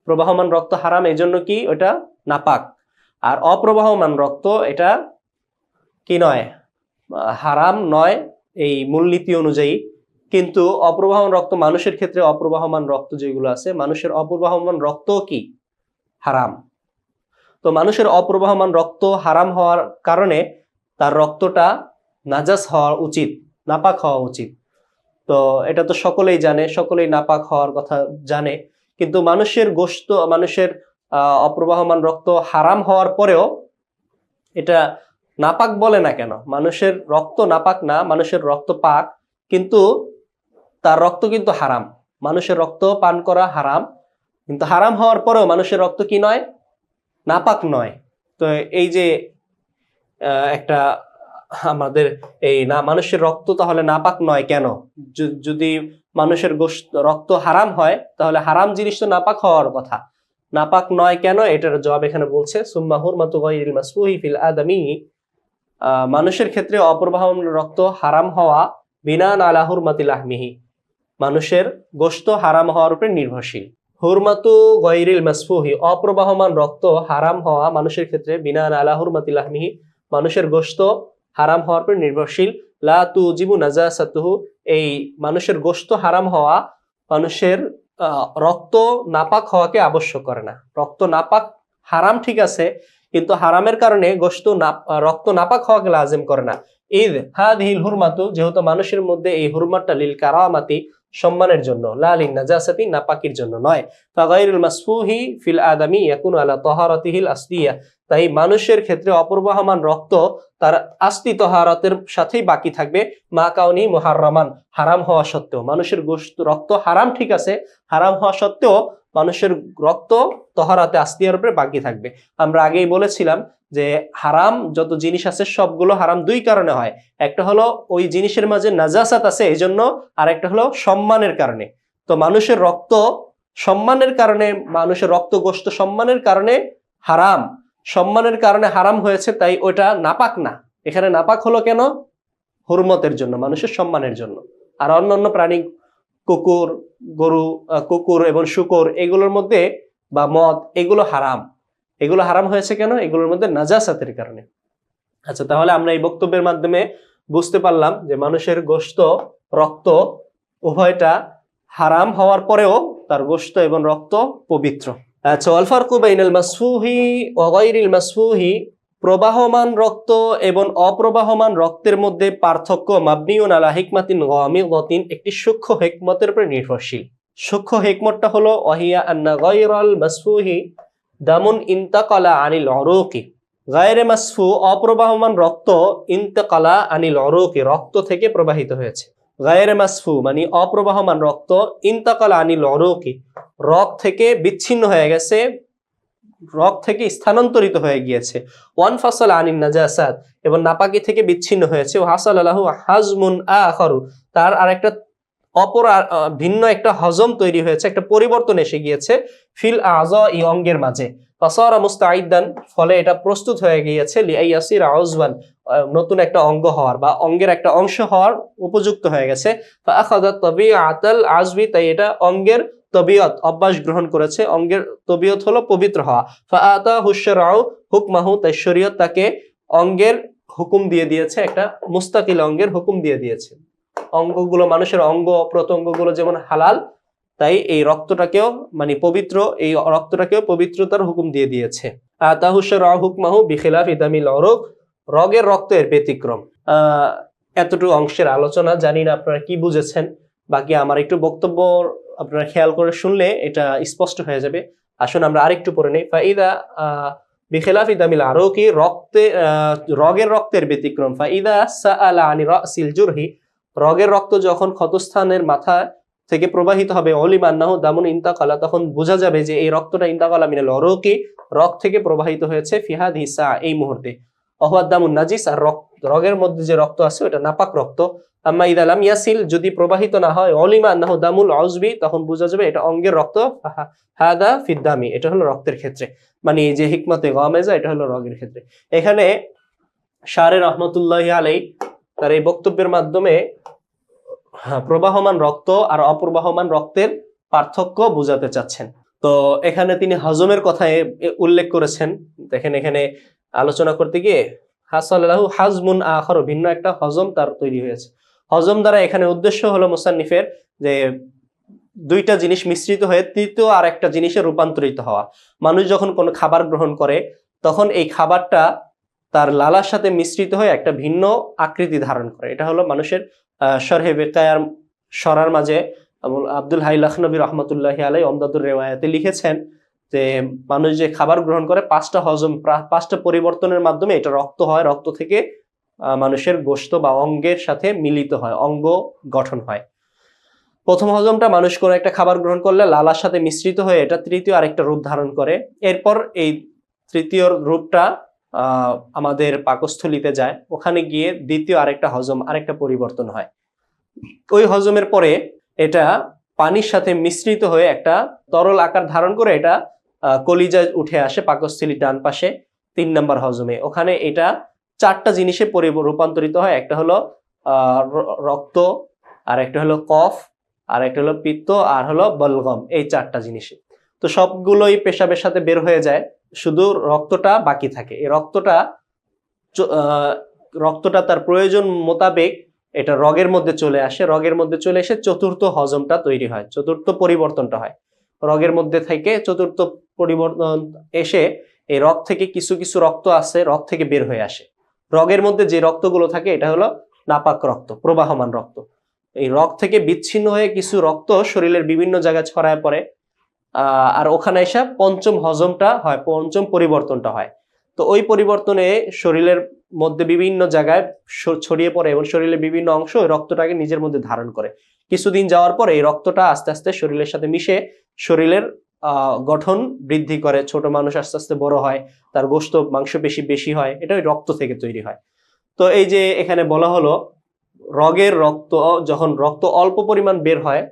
Speaker 1: প্রবাহমান রক্ত হারাম, এই জন্য কি ওটা নাপাক। আর অপ্রবাহমান রক্ত এটা কি নয়, হারাম নয় এই মূলনীতি অনুযায়ী, কিন্তু অপ্রবাহমান রক্ত, মানুষের ক্ষেত্রে অপ্রবাহমান রক্ত যেগুলো আছে, মানুষের অপ্রবাহমান রক্ত কি হারাম। তো মানুষের অপ্রবাহমান রক্ত হারাম হওয়ার কারণে তার রক্তটা নাজাস হওয়া উচিত, নাপাক হওয়া উচিত। তো এটা তো সকলেই জানে, সকলেই নাপাক হওয়ার কথা জানে। কিন্তু মানুষের গোশত, মানুষের অপ্রবাহমান রক্ত হারাম হওয়ার পরেও এটা নাপাক বলে না কেন? মানুষের রক্ত নাপাক না, মানুষের রক্ত পাক, কিন্তু তার রক্ত কিন্তু হারাম। মানুষের রক্ত পান করা হারাম, কিন্তু হারাম হওয়ার পরেও মানুষের রক্ত কি নয়? নাপাক নয়। তো এই যে একটা আমাদের এই না, মানুষের রক্ত তাহলে নাপাক নয় কেন? যদি মানুষের রক্ত হারাম হয়, তাহলে হারাম জিনিস তো নাপাক হওয়ার কথা, নাপাক নয় কেন? এটার জবাব এখানে বলছে, সুম্মা হুরমাতু গায়রিল মাসফুহি ফিল আদামি, মানুষের ক্ষেত্রে অপ্রবাহমান রক্ত হারাম হওয়া বিনান আলা হুরমাতি লাহমিহি, মানুষের গোশত হারাম হওয়ার উপরে নির্ভরশীল। হুরমাতু গায়রিল মাসফুহি, অপ্রবাহমান রক্ত হারাম হওয়া মানুষের ক্ষেত্রে বিনান আলা হুরমাতি লাহমিহি, মানুষের গোশত হারাম হওয়ার উপর নির্ভরশীল। লা তুজিবু নাজাসাতুহু, এই মানুষের গোশত হারাম হওয়া মানুষের রক্ত নাপাক হওয়াকে আবশ্যক করে না। রক্ত নাপাক হারাম ঠিক আছে, কিন্তু হারামের কারণে রক্ত নাপাক হওয়াকে লাজিম করে না। ঈদ হাদিহিল হুরমাতু, যেহেতু মানুষের মধ্যে এই হুরমাতটা লিল কারামাতি, সম্মানের জন্য, লা লিন নাজাসাতি, নাপাকির জন্য নয়। ফাগাইরুল মাসফুহি ফিল আদামি ইয়াকুনু আলা তাহারাতিহিল আসলিয়া, তাই মানুষের ক্ষেত্রে অপ্রবাহমান রক্ত তার আস্তি তহারাতের সাথেই বাকি থাকবে, মা কাউনি মুহাররামান, হারাম হওয়া সত্ত্বেও। মানুষের রক্ত হারাম ঠিক আছে, হারাম হওয়া সত্ত্বেও মানুষের রক্ত তহারাতে আস্তিয়ার উপরে বাকি থাকবে। আমরা আগেই বলেছিলাম যে হারাম যত জিনিস আছে সবগুলো হারাম দুই কারণে হয়। একটা হলো ওই জিনিসের মাঝে নাজাসাত আছে এই জন্য, আর একটা হলো সম্মানের কারণে। তো মানুষের রক্ত সম্মানের কারণে, মানুষের রক্ত গোশত সম্মানের কারণে হারাম, সম্মানের কারণে হারাম হয়েছে, তাই ওটা নাপাক না। এখানে নাপাক হলো কেন? হুরমতের জন্য, মানুষের সম্মানের জন্য। আর অন্যান্য প্রাণী, কুকুর, গরু, কুকুর এবং শূকর, এগুলোর মধ্যে বা মদ, এগুলো হারাম। এগুলো হারাম হয়েছে কেন? এগুলোর মধ্যে নাজাসাতের কারণে। আচ্ছা, তাহলে আমরা এই বক্তব্যের মাধ্যমে বুঝতে পারলাম যে মানুষের গোশত, রক্ত উভয়টা হারাম হওয়ার পরেও তার গোশত এবং রক্ত পবিত্র। আচ্ছা, ওয়াল ফারকু বাইনাল মাসফুহি ওয়া গায়রিল মাসফুহি, প্রবাহমান রক্ত এবং অপ্রবাহমান রক্তের মধ্যে পার্থক্য মাবনিউন আলা হিকমাতিন গামিদাতিন, একটি সূক্ষ্ম হিকমতের উপর নির্ভরশীল। সূক্ষ্ম হিকমতটা হলো ওয়াহিয়া আন্না গায়রাল মাসফুহি দামুন ইন্তাকালা আনিল উরুকি, গায়রে মাসফু অপ্রবাহমান রক্ত, ইন্তাকালা আনিল উরুকি, রক্ত থেকে প্রবাহিত হয়েছে। গায়রে মাসফু মানে অপ্রবাহমান রক্ত, ইন্তাকালা আনিল উরুকি, রগ থেকে বিচ্ছিন্ন হয়ে গেছে, রগ থেকে স্থানান্তরিত হয়ে গিয়েছে। ওয়ান ফাসাল আনিন নাজাসাত, এবং নাপাকি থেকে বিচ্ছিন্ন হয়েছে। ও হাসাল আলাহু হাজমুন আখারু, তার আরেকটা অপর ভিন্ন একটা হজম তৈরি হয়েছে, একটা পরিবর্তন এসে গিয়েছে ফিল আযা, এই অঙ্গের মাঝে। ফাসারা মুস্তাইদান, ফলে এটা প্রস্তুত হয়ে গিয়েছে লিআইয়াসির আউজওয়ান, নতুন একটা অঙ্গ হওয়ার বা অঙ্গের একটা অংশ হওয়ার উপযুক্ত হয়ে গেছে। ফাআখাযাত তাবিআতাল আযবি, তাই এটা অঙ্গের তবিয়ত, অভ্যাস গ্রহণ করেছে। অঙ্গের তবিয়ত হলো পবিত্র হওয়া। ফাআতাহু শারউ হুকমাহু, তাই শরীয়ত তাকে অঙ্গের হুকুম দিয়ে দিয়েছে, একটা মুস্তাকিল অঙ্গের হুকুম দিয়ে দিয়েছে। অঙ্গগুলো, মানুষের অঙ্গ প্রত্যঙ্গগুলো যেমন হালাল, তাই এই রক্তটাকেও মানে পবিত্র, এই রক্তটাকেও পবিত্রতার হুকুম দিয়ে দিয়েছে। আতাহু শারউ হুকমাহু বিখিলাফি দামিল উরুক, রগের রক্তের ব্যতিক্রম। এতটুকু অংশের আলোচনা, জানি না আপনারা কি বুঝেছেন। বাকি আমার একটু বক্তব্য আপনারা খেয়াল করে শুনলে এটা স্পষ্ট হয়ে যাবে। আসুন আমরা আরেকটু পড়ে নেই। ফাইদা বিখিলাফি দামিল উরুকি, রগের রক্তের ব্যতিক্রম। ফাইদা সাআলা আনি রাসিল জুরহি, রগের রক্ত যখন ক্ষতস্থানের মাথা থেকে প্রবাহিত হবে, অলিম আন্নাহু দামুন ইন্তাকালা, তখন বোঝা যাবে যে এই রক্তটা ইন্তাকালা মিনাল উরুকি, রগ থেকে প্রবাহিত হয়েছে, ফিহাদিহি সা, এই মুহূর্তে। অহুয়া দামুন নাজিস, আর রগের মধ্যে যে রক্ত আছে ওটা নাপাক রক্ত। আম্মা ইদা লাম ইয়াসিল, যদি প্রবাহিত না হয়, অলিমা আন্নাহু দামুল আউজবি, তখন বোঝা যাবে এটা অঙ্গের রক্ত। হাদা ফিদ্দামি, এটা হলো রক্তের ক্ষেত্রে, মানে এই যে হিকমতে গামেজা, এটা হলো রগের ক্ষেত্রে। এখানে শারে রহমতুল্লাহি আলাই তার এই বক্তব্যের মাধ্যমে প্রবাহমান রক্ত আর অপ্রবাহমান রক্তের পার্থক্য বোঝাতে চাচ্ছেন। তো এখানে তিনি হজমের কথায় উল্লেখ করেছেন। দেখেন এখানে আলোচনা করতে গিয়ে হাসালাহু হাজমুন আখার, ভিন্ন একটা হজম তার তৈরি হয়েছে। হজম দ্বারা এখানে উদ্দেশ্য হলো মুসান্নিফের যে দুইটা জিনিস মিশ্রিত হয়ে তৃতীয় আর একটা জিনিসে রূপান্তরিত হওয়া। মানুষ যখন কোনো খাবার গ্রহণ করে তখন এই খাবারটা তার লালার সাথে মিশ্রিত হয়ে একটা ভিন্ন আকৃতি ধারণ করে। এটা হলো মানুষের শরহে বেকায়ার সরার মাঝে আব্দুল হাই লখনবী রহমতুল্লাহ আলাই অমদাদুর রেওয়ায়াতে লিখেছেন যে মানুষ যে খাবার গ্রহণ করে 5টা হজম 5টা পরিবর্তনের মাধ্যমে এটা রক্ত হয়, রক্ত থেকে মানুষের গোশত বা অঙ্গের সাথে মিলিত হয়, অঙ্গ গঠন হয়। প্রথম হজমটা মানুষ কোনো একটা খাবার গ্রহণ করলে লালার সাথে মিশ্রিত হয়ে এটা তৃতীয় আরেকটা রূপ ধারণ করে। এরপর এই তৃতীয় রূপটা আমাদের পাকস্থলিতে যায়, ওখানে গিয়ে দ্বিতীয় আরেকটা হজম, আরেকটা পরিবর্তন হয়। ওই হজমের পরে এটা পানির সাথে মিশ্রিত হয়ে একটা তরল আকার ধারণ করে এটা কলিজায় উঠে আসে পাকস্থলীর ডান পাশে 3 নম্বর হজমে। ওখানে এটা 4টা জিনিসে রূপান্তরিত হয়। একটা হলো রক্ত, আর একটা হলো কফ, আর একটা হলো পিত্ত, আর হলো বলগম। এই 4টা জিনিসে তো সবগুলোই পেশাবের সাথে বের হয়ে যায়, শুধু রক্তটা বাকি থাকে। এই রক্তটা তার প্রয়োজন মোতাবেক এটা রগের মধ্যে চলে আসে, রগের মধ্যে চলে এসে চতুর্থ হজমটা তৈরি হয়, চতুর্থ পরিবর্তনটা হয়। রগের মধ্যে থেকে চতুর্থ পরিবর্তন এসে এই রগ থেকে কিছু কিছু রক্ত আছে, রগ থেকে বের হয়ে আসে। রগের মধ্যে যে রক্তগুলো থাকে এটা হলো নাপাক রক্ত, প্রবাহমান রক্ত। এই রগ থেকে বিচ্ছিন্ন হয়ে কিছু রক্ত শরীরের বিভিন্ন জায়গায় ছড়ায় পড়ে, আর ওখানে এসে পঞ্চম হজমটা হয়, পঞ্চম পরিবর্তনটা হয়। তো ওই পরিবর্তনে শরীরের মধ্যে বিভিন্ন জায়গায় ছড়িয়ে পড়ে এবং শরীরের বিভিন্ন অংশ ওই রক্তটাকে নিজের মধ্যে ধারণ করে। কিছুদিন যাওয়ার পর এই রক্তটা আস্তে আস্তে শরীরের সাথে মিশে শরীরের গঠন বৃদ্ধি করে। ছোট মানুষ আস্তে আস্তে বড় হয়, তার গোশত মাংসপেশি বেশি হয়, এটা ওই রক্ত থেকে তৈরি হয়। তো এই যে এখানে বলা হলো রগের রক্ত, যখন রক্ত অল্প পরিমাণ বের হয়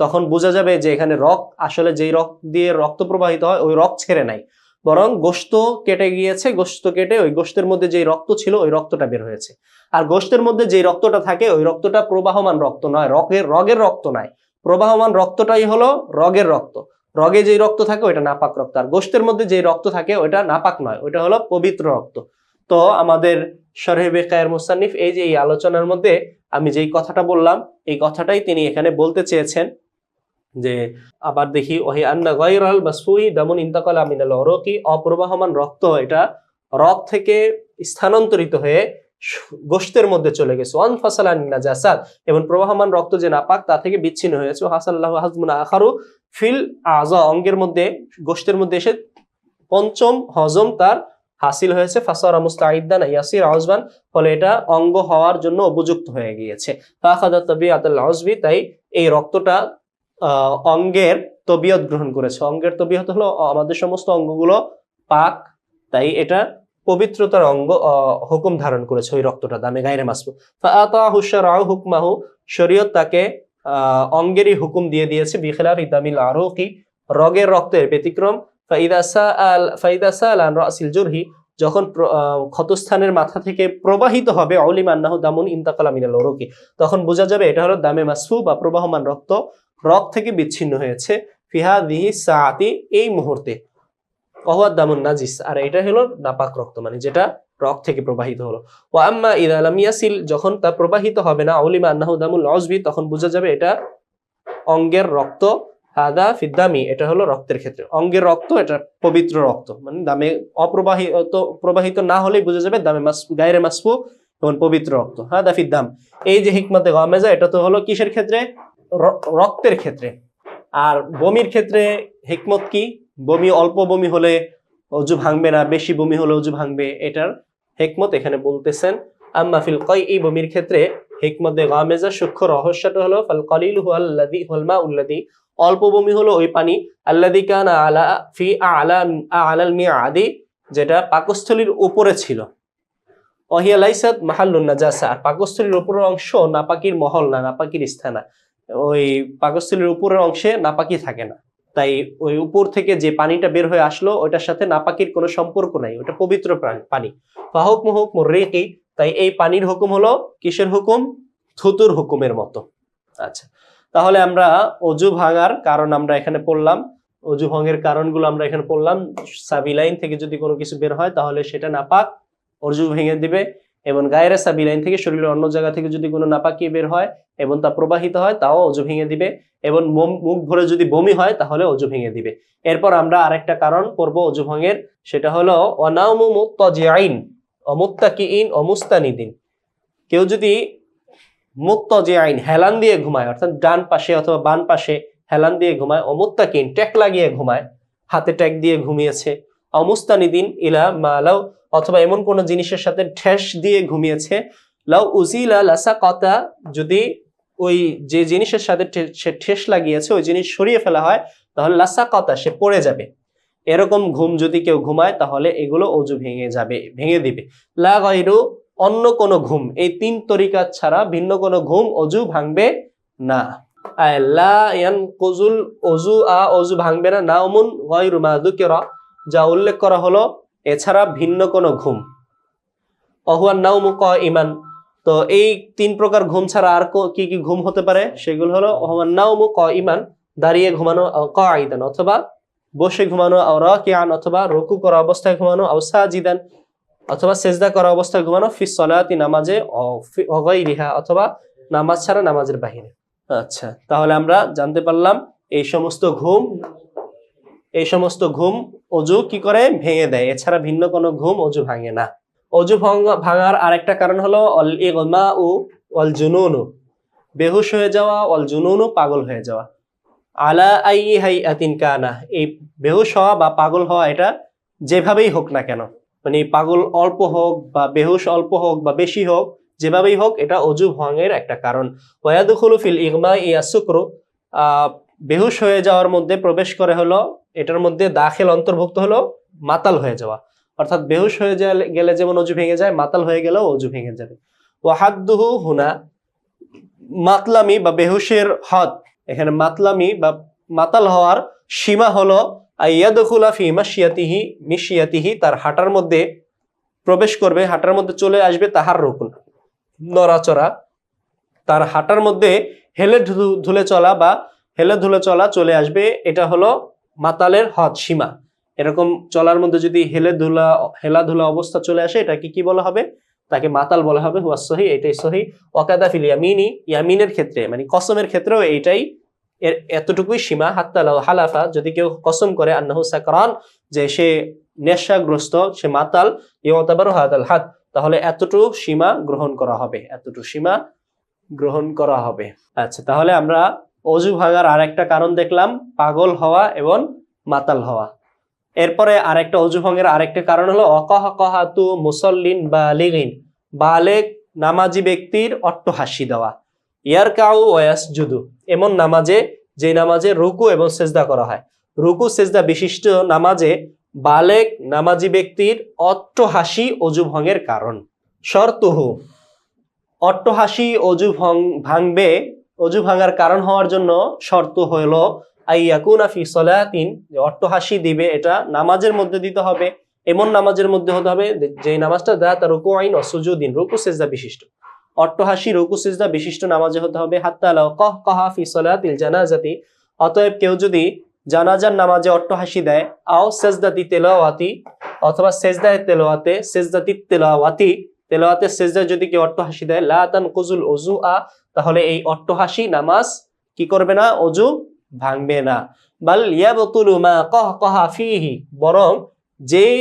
Speaker 1: তখন বোঝা যাবে যে এখানে রগ আসলে যেই রগ দিয়ে রক্ত প্রবাহিত হয় ওই রগ ছেড়ে নাই, বরং গোশত কেটে গিয়েছে, গোশত কেটে ওই গোশতের মধ্যে যেই রক্ত ছিল ওই রক্তটা বের হয়েছে। আর গোশতের মধ্যে যেই রক্তটা থাকে ওই রক্তটা প্রবাহমান রক্ত নয়, রগের রক্ত নয়। প্রবাহমান রক্তটাই হলো রগের রক্ত। রগে যেই রক্ত থাকে ওইটা নাপাক রক্ত, আর গোশতের মধ্যে যেই রক্ত থাকে ওইটা নাপাক নয়, ওইটা হলো পবিত্র রক্ত। তো আমাদের শরহে বেকায়ের মুসান্নিফ এই যে এই আলোচনার মধ্যে আমি যেই কথাটা বললাম এই কথাটাই তিনি এখানে বলতে চেয়েছেন যে আবার দেখি ওহি আন্না গায়রাল মাসফুহি দামুন ইন্তাকালা মিনাল উরুকি, অপ্রবাহমান রক্ত এটা রগ থেকে স্থানান্তরিত হয়ে গোশতের মধ্যে চলে গেছে। ওয়ান ফাসালান নাজাসাত, এবং প্রবাহমান রক্ত যে নাপাক তা থেকে বিচ্ছিন্ন হয়েছে। হাসাল্লাহু হাজমুন আখারু ফিল আযা, অঙ্গের মধ্যে গোশতের মধ্যে এসে পঞ্চম হজম তার হাসিল হয়েছে। ফাসারা মুস্তাইদান ইয়াসির আযবান, ফলে এটা অঙ্গ হওয়ার জন্য উপযুক্ত হয়ে গিয়েছে। ফাখাদা তাবিয়াতুল আযবি, তাই এই রক্তটা অঙ্গের তবিয়ত গ্রহণ করেছে। অঙ্গের তবিয়ত হলো আমাদের সমস্ত অঙ্গগুলো পাক, তাই এটা পবিত্রতার অঙ্গ হুকুম ধারণ করেছে ওই রক্তটা, দামে গায়রে মাসফু। ফাআতাহু শারআউ হুকমাহু, শরীয়ত তাকে অঙ্গেরই হুকুম দিয়ে দিয়েছে। বিখিলাফি দামিল আরুকি, রগের রক্তের ব্যতিক্রম। ফাইদা সাল আন রাসিল জুরহি, যখন ক্ষতস্থানের মাথা থেকে প্রবাহিত হবে উলিমা আন্নাহু দামুন ইন্তাকালা মিনাল উরুকি, তখন বোঝা যাবে এটা হলো দামে মাসফু বা প্রবাহমান রক্ত, রগ থেকে বিচ্ছিন্ন হয়েছে। ফিহাদিহি সাআতি, এই মুহূর্তে। ওয়াহুয়া দামুন নাজিস, আর এটা হলো নাপাক রক্ত, মানে যেটা রগ থেকে প্রবাহিত হলো। ওয়া আম্মা ইযা লাম ইয়াসিল, যখন তা প্রবাহিত হবে না উলিমা আন্নাহু দামুল উযবি, তখন বোঝা যাবে এটা অঙ্গের রক্ত। হাদা ফিদ্দামি, এটা হলো রক্তের ক্ষেত্রে। অঙ্গের রক্ত এটা পবিত্র রক্ত, মানে দামে প্রবাহিত না হলেই বোঝা যাবে দামে গায়রে মাসফু এবং পবিত্র রক্ত। হাদা ফিদ্দাম, এই যে হিকমতে গামেজা, এটা তো হলো কিসের ক্ষেত্রে? রক্তের ক্ষেত্রে। আর বমির ক্ষেত্রে হিকমত কি? বমি অল্প বমি হলে অজু ভাঙবে না, বেশি বমি হলে অজু ভাঙবে, এটার হিকমত এখানে বলতেছেন। আম্মা ফিল এই বমির ক্ষেত্রে হিকমতে গামেজা সূক্ষ্ম রহস্যটা হলো ফাল কলিল হুয়াল্লাযী হুয়াল মাউল্লাযী, অল্প বমি হলো ওই পানি, আল্লাযী কানা আলা ফি আলাল মিআদি, যেটা পাকস্থলীর উপরে ছিল। ওয়াহিয়া লাইসাত মাহাল্লুন নাজাসা, আর পাকস্থলীর উপরের অংশ নাপাকির মহল না, নাপাকির স্থান না। ওই পাকস্থলীর উপরের অংশে নাপাকি থাকে না, তাই ওই উপর থেকে যে পানিটা বের হয়ে আসলো ওইটার সাথে নাপাকির কোনো সম্পর্ক নাই, ওটা পবিত্র পানি। ফাহুকমু হুকমুর রিকি, তাই এই পানির হুকুম হলো কিসের হুকুম? থুতুর হুকুমের মতো। আচ্ছা, তাহলে আমরা অজু ভাঙার কারণ আমরা এখানে পড়লাম, অজু ভঙ্গের কারণগুলো আমরা এখানে পড়লাম। সাবিলাইন থেকে যদি কোনো কিছু বের হয় তাহলে সেটা নাপাক, অজু ভেঙে দিবে। এবং গায়রে সাবিলাইন থেকে শরীরের অন্য জায়গা থেকে যদি কোনো নাপাকি বের হয় এবং তা প্রবাহিত হয় তাও অজু ভেঙে দিবে, এবং মুখ ভরে যদি বমি হয় তাহলে অজু ভেঙে দিবে। এরপর আমরা আরেকটা কারণ পড়ব অজু ভঙ্গের, সেটা হলো অনাউমু মুত্তাজিআইন অমুত্তাকিইন অমুস্তানিদিন। কেউ যদি মুত্তাজিআইন হেলান দিয়ে ঘুমায়, অর্থাৎ ডান পাশে অথবা বাম পাশে হেলান দিয়ে ঘুমায়, অমুত্তাকিন ট্যাক লাগিয়ে ঘুমায়, হাতে ট্যাক দিয়ে ঘুমিয়েছে, অমুস্তানিদিন ইলা মালাউ অথবা এমন কোন জিনিসের সাথে ঠেস দিয়ে ঘুমিয়েছে, লাউ উজিলা লাসাকাতা যদি ওই যে জিনিসের সাথে সে ঠেস লাগিয়েছে ওই জিনিস সরিয়ে ফেলা হয় তাহলে লাসাকাতা সে পড়ে যাবে। এরকম ঘুম যদি কেউ ঘুমায় তাহলে এগুলো অজু ভেঙে যাবে, ভেঙে দিবে। লা গায়রু অন্য কোন ঘুম, এই তিন তরিকা ছাড়া ভিন্ন কোন ঘুম অজু ভাঙবে না। লা ইয়ানকুজুল অজু অজু ভাঙবে না নাউমুন গায়রু মা যুকিরা, যা উল্লেখ করা হলো এছাড়া ভিন্ন কোন ঘুম। অহুয়ান নাউমু কাইমান, তো এই তিন প্রকার ঘুম ছাড়া আর কি কি ঘুম হতে পারে সেগুলো হলো অহুয়ান নাউমু কাইমান দাঁড়িয়ে ঘুমানো, কাঈদান অথবা বসে ঘুমানো, আও রাকিআন অথবা রুকু করা অবস্থায় ঘুমানো, আও সাজিদান অথবা সেজদা করা অবস্থায় ঘুমানো, ফি সলাতি নামাজে, অগাইরিহা অথবা নামাজ ছাড়া নামাজের বাহিরে। আচ্ছা, তাহলে আমরা জানতে পারলাম এই সমস্ত ঘুম অজু কি করে ভেঙে দেয়, এছাড়া ভিন্ন কোনো ঘুম অজু ভাঙে না। অজু ভাঙার আরেকটা কারণ হলো অল ইগমাউ ওয়াল জুনুনু, বেহুশ হয়ে যাওয়া, ওয়াল জুনুনু পাগল হয়ে যাওয়া, আলা আইয়ি হাইআতিন কানা, এই বেহুশ হওয়া বা পাগল হওয়া এটা যেভাবেই হোক না কেন, মানে পাগল অল্প হোক বা বেহুশ অল্প হোক বা বেশি হোক, যেভাবেই হোক এটা অজু ভঙ্গের একটা কারণ। ওয়ায়াদখুলু ফিল ইগমাই ইয়াসুকরু, বেহুশ হয়ে যাওয়ার মধ্যে প্রবেশ করে হলো, এটার মধ্যে দাখিল অন্তর্ভুক্ত হলো মাতাল হয়ে যাওয়া, অর্থাৎ বেহুশ হয়ে গেলে যেমন অজু ভেঙে যায়, মাতাল হয়ে গেলেও অজু ভেঙে যাবে। ওয়াহাদ্দুহু হুনা, মাতলামি বা বেহুশের হদ, এখানে মাতলামি বা মাতাল হওয়ার সীমা হলো আইয়াদখুলা ফি মিশিয়াতিহি, তার হাঁটার মধ্যে প্রবেশ করবে, হাঁটার মধ্যে চলে আসবে তাহার রুকুন, নড়াচড়া, তার হাঁটার মধ্যে হেলে ধুলে চলা চলে আসবে, এটা হলো মাতালের হদ সীমা। এরকম চলার মধ্যে যদি হেলাধুলা অবস্থা চলে আসে এটাকে কি বলা হবে, তাকে মাতাল বলা হবে। হুয়া সহি, এটাই সহি। ওয়াকাদা ফিল ইয়ামিনি, ইয়ামিনের ক্ষেত্রে মানে কসমের ক্ষেত্রেও এইটাই, এতটুকুই সীমা। হাত্তা লাউ হালাফা, যদি কেউ কসম করে আন্নাহু সাকরান, যে সে নেশাগ্রস্ত, সে মাতাল, ইউতাবারু হাদাল হাদ, তাহলে এতটুকু সীমা গ্রহণ করা হবে। আচ্ছা, তাহলে আমরা অজু ভাঙার আরেকটা কারণ দেখলাম, পাগল হওয়া এবং মাতাল হওয়া। এরপরে আরেকটা অজু ভঙ্গের আরেকটা কারণ হলো অকাহাতু মুসল্লিন বালিগিন, বালেগ নামাজি ব্যক্তির অট্টহাসি দেওয়া, ইয়ারকাউ ওয়াসজুদু, এমন নামাজে যে নামাজে রুকু এবং সেজদা করা হয়, রুকু সেজদা বিশিষ্ট নামাজে বালেগ নামাজি ব্যক্তির অট্টহাসি অজু ভঙ্গের কারণ। শর্তুহু, অট্টহাসি অজু ভাঙবে, অজু ভাঙার কারণ হওয়ার জন্য শর্ত হলো আইয়াকুনা ফি সলাতিন, যে অট্টহাসি দিবে এটা নামাজের মধ্যে দিতে হবে, এমন নামাজের মধ্যে হতে হবে যে নামাজটা দাতা রুকুআইন ওয়া সুজুদিন, রুকু সিজদা বিশিষ্ট, অট্টহাসি রুকু সিজদা বিশিষ্ট নামাজে হতে হবে। হাত্তা লাউ কাহকাহা ফি সলাতিল জানাজাতি, অতএব কেউ যদি জানাজার নামাজে অট্টহাসি দেয়, আও সেজদাতি তেলাওয়াতি অথবা সেজদায়ে তেলাওয়াতে, সেজদাতি তেলাওয়াতি, তেলাওয়াতে সেজদায় যদি কেউ অট্টহাসি দেয়, লা তানকুজুল উযুআ, তাহলে এই অট্টহাসি নামাজ কি করবে না, অজু ভাঙবে না। বাল ইয়াবতুলু মা কাহকাহা ফিহি, বরং যেই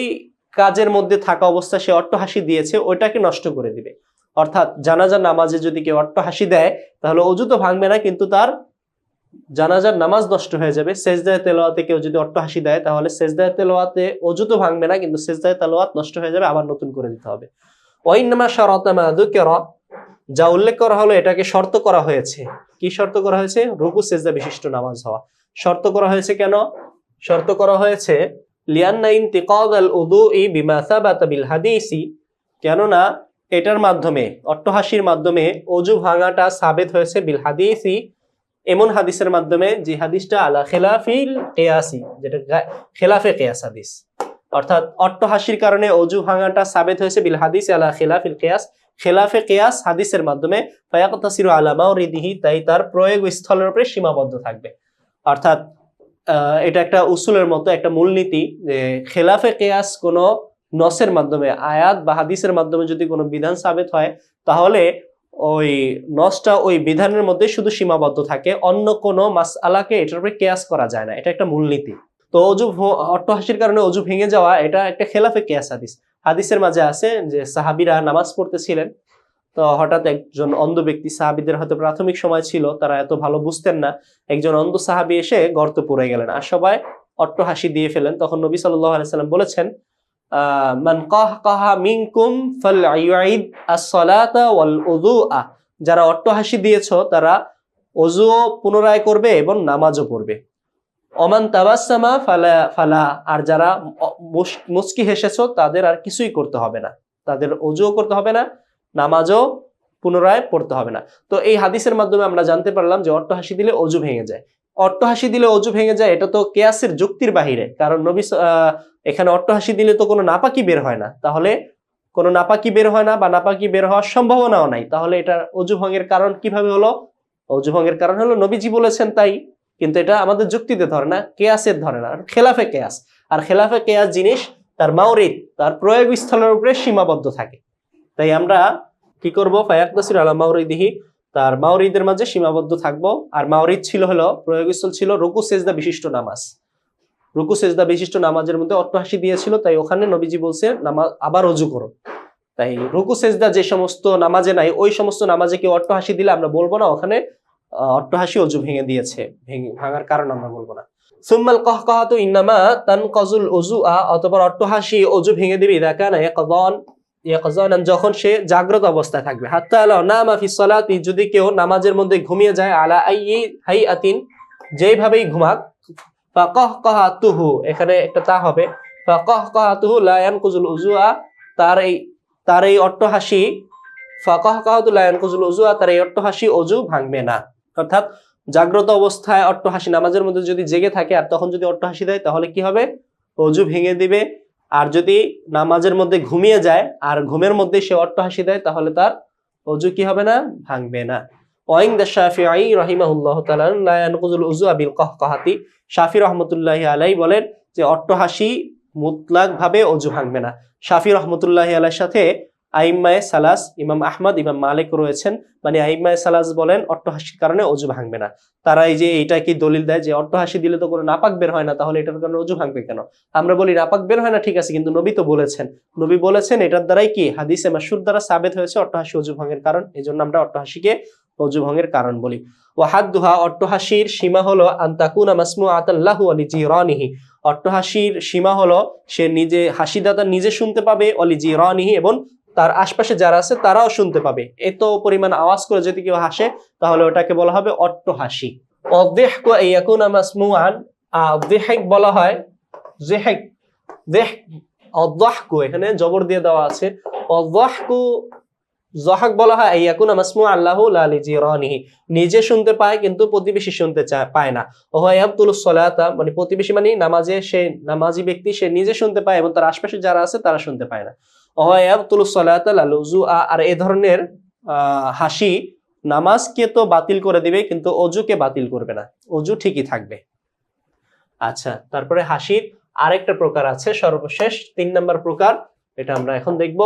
Speaker 1: কাজের মধ্যে থাকা অবস্থা সে অট্টহাসি দিয়েছে ওইটাকে নষ্ট করে দিবে। অর্থাৎ জানাজার নামাজে যদি কেউ অট্টহাসি দেয় তাহলে অজু তো ভাঙবে না, কিন্তু তার জানাজার নামাজ নষ্ট হয়ে যাবে। সেজদায়ে তেলাওয়াতে কেউ যদি অট্টহাসি দেয় তাহলে সেজদায়ে তেলাওয়াতে অজু তো ভাঙবে না, কিন্তু সেজদায়ে তেলাওয়াত নষ্ট হয়ে যাবে, আবার নতুন করে দিতে হবে। ওয়াইন্নামা শারাতা মা যুকিরা, যা উল্লেখ করা হলো এটাকে শর্ত করা হয়েছে। কি শর্ত করা হয়েছে? রুকু সেজদা বিশিষ্ট নামাজ হওয়া শর্ত করা হয়েছে। কেন শর্ত করা হয়েছে? লিআন্না ইনতিকাদ আল উযুই বিমা সাবাতা বিল হাদিসি, কেননা এটার মাধ্যমে, অট্টহাসির মাধ্যমে অজু ভাঙাটা সাবেত হয়েছে বিল হাদিসি, এমন হাদিসের মাধ্যমে যে হাদিসটা আলা খিলাফিল কিয়াসি, যেটা খিলাফে কিয়াস হাদিস, অর্থাৎ অট্টহাসির কারণে অজু ভাঙাটা সাবেত হয়েছে বিল হাদিস আলা খিলাফিল কিয়াস, খিলাফে কিয়াস হাদিসের মাধ্যমে। ফায়াকতাসিরু আলা মাওরিদিহি, তাই তার প্রয়োগ স্থলের উপরে সীমাবদ্ধ থাকবে। অর্থাৎ এটা একটা উসুলের মতো, একটা মূলনীতি, যে খিলাফে কিয়াস কোনো নসের মাধ্যমে, আয়াত বা হাদিসের মাধ্যমে যদি কোনো বিধান সাবিত হয়, তাহলে ওই নসটা ওই বিধানের মধ্যে শুধু সীমাবদ্ধ থাকে, অন্য কোনো মাসআলাকে এটার উপরে কিয়াস করা যায় না। এটা একটা মূলনীতি। তো অট্টহাসির কারণে অজু ভেঙে যাওয়া, এটা একটা খেলাফে কিয়াস হাদিস। হাদিসের মাঝে আছে যে সাহাবীরা নামাজ পড়তেছিলেন, তো হঠাৎ একজন অন্ধ ব্যক্তি, সাহাবীদের হয়তো প্রাথমিক সময় ছিল, তারা এত ভালো বুঝতেন না, একজন অন্ধ সাহাবী এসে গর্ত পড়ে গেলেন আর সবাই অট্টহাসি দিয়ে ফেলেন। তখন নবী সাল্লাল্লাহু আলাইহি সাল্লাম বলেছেন, মান কাহকাহা মিনকুম ফালইউইদ আস-সালাতা ওয়াল উযুআ, যারা অট্টহাসি দিয়েছো তারা ওযুও পুনরায় করবে এবং নামাজও পড়বে। ওমান তাবাসসামা ফালা ফালা, আর যারা মুচকি হেসেছো তাদের আর কিছুই করতে হবে না, তাদের ওযুও করতে হবে না, নামাজও পুনরায় পড়তে হবে না। তো এই হাদিসের মাধ্যমে আমরা জানতে পারলাম যে অট্টহাসি দিলে অজু ভেঙে যায়। অট্টহাসি দিলে অজু ভেঙে যায়, এটা তো কিয়াসের যুক্তির বাহিরে, কারণ নবী এখানে অট্টহাসি দিলে তো কোনো নাপাকি বের হয় না, তাহলে কোনো নাপাকি বের হয় না বা নাপাকি বের হওয়ার সম্ভাবনাও নাই, তাহলে এটা অজু ভঙ্গের কারণ কিভাবে হলো? অজু ভঙ্গের কারণ হলো নবীজি বলেছেন তাই, কিন্তু এটা আমাদের যুক্তিতে ধরে না, কেয়াসের ধরে না, খেলাফে কেয়াস। আর খেলাফে কেয়াস জিনিস তার মাওরিদ, তার প্রয়োগ স্থলের উপরে সীমাবদ্ধ থাকে। তাই আমরা কি করব? ফায়াকতাসির আলা মাওরিদিহি, তার মাওরিদের মাঝে সীমাবদ্ধ থাকবো। আর মাওরিদ ছিল হলো, প্রয়োগস্থল ছিল রুকু সেজদা বিশিষ্ট নামাজ। রুকু সেজদা বিশিষ্ট নামাজের মধ্যে অট্টহাসি দিয়েছিল, তাই ওখানে নবীজি বলছে নামাজ আবার অজু করো। তাই রুকু সেজদা যে সমস্ত নামাজে নাই, ওই সমস্ত নামাজে কেউ অট্টহাসি দিলে আমরা বলবো না ওখানে অট্টহাসি অজু ভেঙে দিয়েছে, ভাঙার কারণ আমরা বলবো না। সুম্মাল কাহকাহাতু ইন্নামা তানকাজুল উযুআ, অতঃপর অট্টহাসি অজু ভেঙে দিবে ইযা কানা ইয়াকযানান, যখন সে জাগ্রত অবস্থায় থাকবে। হাত্তা লা নামা ফিস সালাতি, যদি কেউ নামাজের মধ্যে ঘুমিয়ে যায়, আলা আইয়ি হাইআতিন, যেইভাবেই ঘুমাক, ফাকাহকাহাতুহু, এখানে একটা তা হবে, ফাকাহকাহাতুহু লা ইয়ানকুজুল উযুআ, তার এই অট্টহাসি, ফাকাহকাহাতু লা ইয়ানকুজুল উযুআ, তার এই অট্টহাসি অজু ভাঙবে না। অর্থাৎ জাগ্রত অবস্থায় অট্টহাসি, নামাজের মধ্যে যদি জেগে থাকে আর তখন যদি অট্টহাসি দেয়, তাহলে কি হবে? অজু ভেঙে দিবে। আর যদি নামাজের মধ্যে ঘুমিয়ে যায় আর ঘুমের মধ্যে সে অট্টহাসি দেয়, তাহলে তার অজু কি হবে না? ভাঙবে না। ওয়াইনদা শাফিঈ রাহিমাহুল্লাহু তাআলা লা ইয়ানকুজুল উযুআ বিল কাহকাহাতি, শাফি রহমতুল্লাহি আলাইহি বলেন যে অট্টহাসি মুতলাক ভাবে অজু ভাঙবে না। শাফি রহমতুল্লাহি আলাইহির সাথে আইম্মায়ে সালাস, ইমাম আহমদ, ইমাম মালিক রয়েছেন, মানে আইম্মায়ে সালাস বলেন অট্টহাসির কারণে অজু ভাঙবে না। তারা এই যে এটা কি দলিল দেয় যে অট্টহাসি দিলে তো কোনো নাপাক বের হয় না, তাহলে এটার কারণে অজু ভাঙবে কেন? আমরা বলি নাপাক বের হয় না, ঠিক আছে, কিন্তু নবী তো বলেছেন, নবী বলেছেন, এটার দ্বারাই কি হাদিসে মাশহুর দ্বারা সাবিত হয়েছে অট্টহাসি অজু ভঙ্গের কারণ, এজন্য আমরা অট্টহাসিকে অজু ভঙ্গের কারণ বলি। ওয়াহাদুহা, অট্টহাসির সীমা হলো আনতাকুনা মাসমুআতাল লাহু ওয়া লিজিরানিহি, অট্টহাসির সীমা হলো সে নিজে, হাসিদাতা নিজে শুনতে পাবে, ওয়া লিজিরানিহি, এবং তার আশপাশে যারা আছে তারাও শুনতে পাবে। এত পরিমাণ আওয়াজ করে যদি কেউ হাসে, তাহলে ওটাকে বলা হবে অট্টহাসি। অযিহকু আইয়াকুনা মাসমুআন, যিহক বলা হয়, যিহক, অযহকু এখানে জবর দিয়ে দেওয়া আছে, অযহকু, যহক বলা হয় আইয়াকুনা মাসমুআন লাহু লা লিজিরানিহি, নিজে শুনতে পায় কিন্তু প্রতিবেশী শুনতে পায় না। ওয়া ইয়াবতুলুস সালাতা, মানে প্রতিবেশী মানে নামাজে, সে নামাজি ব্যক্তি, সে নিজে শুনতে পায় এবং তার আশপাশে যারা আছে তারা শুনতে পায় না। ওয়া ইয়াবতুলুস সালাতা লাল উযুআ, আর এই ধরনের হাসি নামাজকে তো বাতিল করে দিবে কিন্তু অজুকে বাতিল করবে না, অজু ঠিকই থাকবে। আচ্ছা, তারপরে হাসির আরেকটা প্রকার আছে, সর্বশেষ 3 নম্বর প্রকার, এটা আমরা এখন দেখব।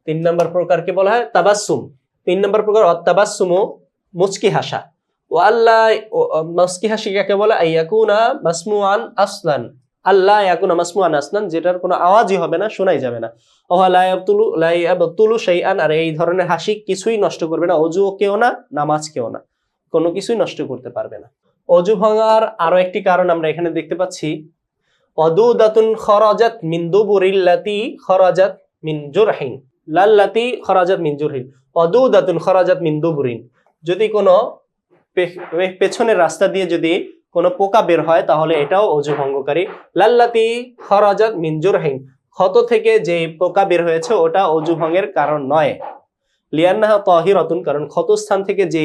Speaker 1: 3 নম্বর প্রকারকে বলা হয় তাবাসসুম। 3 নম্বর প্রকার অত্তাবাসসুমু, মুচকি হাসা। ওয়াল্লা, মুচকি হাসি কাকে বলে? আইয়াকুনা মাসমুআন আসলান, আল্লাহ ইয়াকুনা মাসমুআন আসলান, যেটার কোনো আওয়াজই হবে না, শোনাই যাবে না। ওয়া লা ইয়াবতুলু শাইআন, আর এই ধরনের হাসি কিছুই নষ্ট করবে না, অজু কেও না, নামাজ কেও না, কোনো কিছুই নষ্ট করতে পারবে না। অজু ভাঙার আরো একটি কারণ আমরা এখানে দেখতে পাচ্ছি, ওয়াদুদাতুন খরাজাত মিন দুবুরিল্লাতি খরাজাত মিন জুরহিন, লাল্লাতি খরাজাত মিন জুরহিন, ওয়াদুদাতুন খরাজাত মিন দুবুরিন, যদি কোনো পেছনের রাস্তা দিয়ে যদি কোনো পোকা বের হয়, তাহলে এটাও অজু ভঙ্গকারী। লাল্লাতি খরাজাত মিন জুরহিন, ক্ষত থেকে যে পোকা বের হয়েছে ওটা অজু ভঙ্গের কারণ নয়। লিয়ান্নাহা তাহিরাতুন, কারণ ক্ষত স্থান থেকে যে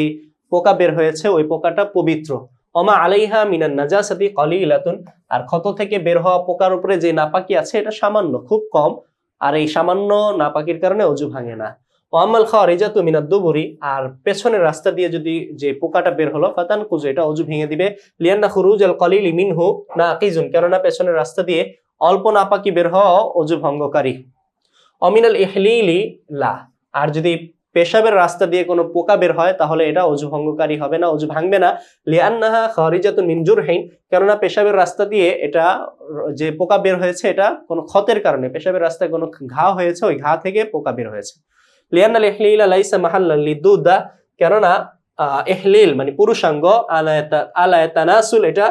Speaker 1: পোকা বের হয়েছে ওই পোকাটা পবিত্র। ওমা আলাইহা মিনান নাজাসাতি কালিলাতুন, আর ক্ষত থেকে বের হওয়া পোকার উপরে যে নাপাকি আছে এটা সামান্য, খুব কম, আর এই সামান্য নাপাকির কারণে অজু ভাঙে না। ওয়ামাল খারিজাতু মিনাদ দুবুরি, আর পেছনের রাস্তা দিয়ে যদি যে পোকাটা বের হলো, ফাতানকুজু, এটা অজু ভেঙে দিবে। লিয়ান্না খুরুজাল কালিলি মিনহু নাকিজুন, কেননা পেছনের রাস্তা দিয়ে অল্প নাপাকি বের হওয়া অজু ভঙ্গকারী। অমিনাল ইহলিলি লা। আর যদি পেশাবের রাস্তা দিয়ে কোনো পোকা বের হয় তাহলে এটা অজু ভঙ্গকারী হবে না, অজু ভাঙবে না। লিআন্নাহা খারিজাতুন মিন জুরহিন, কেননা পেশাবের রাস্তা দিয়ে এটা যে পোকা বের হয়েছে এটা কোনো ক্ষতের কারণে, পেশাবের রাস্তায় কোনো ঘা হয়েছে, ওই ঘা থেকে পোকা বের হয়েছে। লিআন্নাল ইহলিলা লাইসা মাহাল্লান লিদুদা, কেননা ইহলিল মানে পুরুষাঙ্গ, আলায়াতানাসুল এটা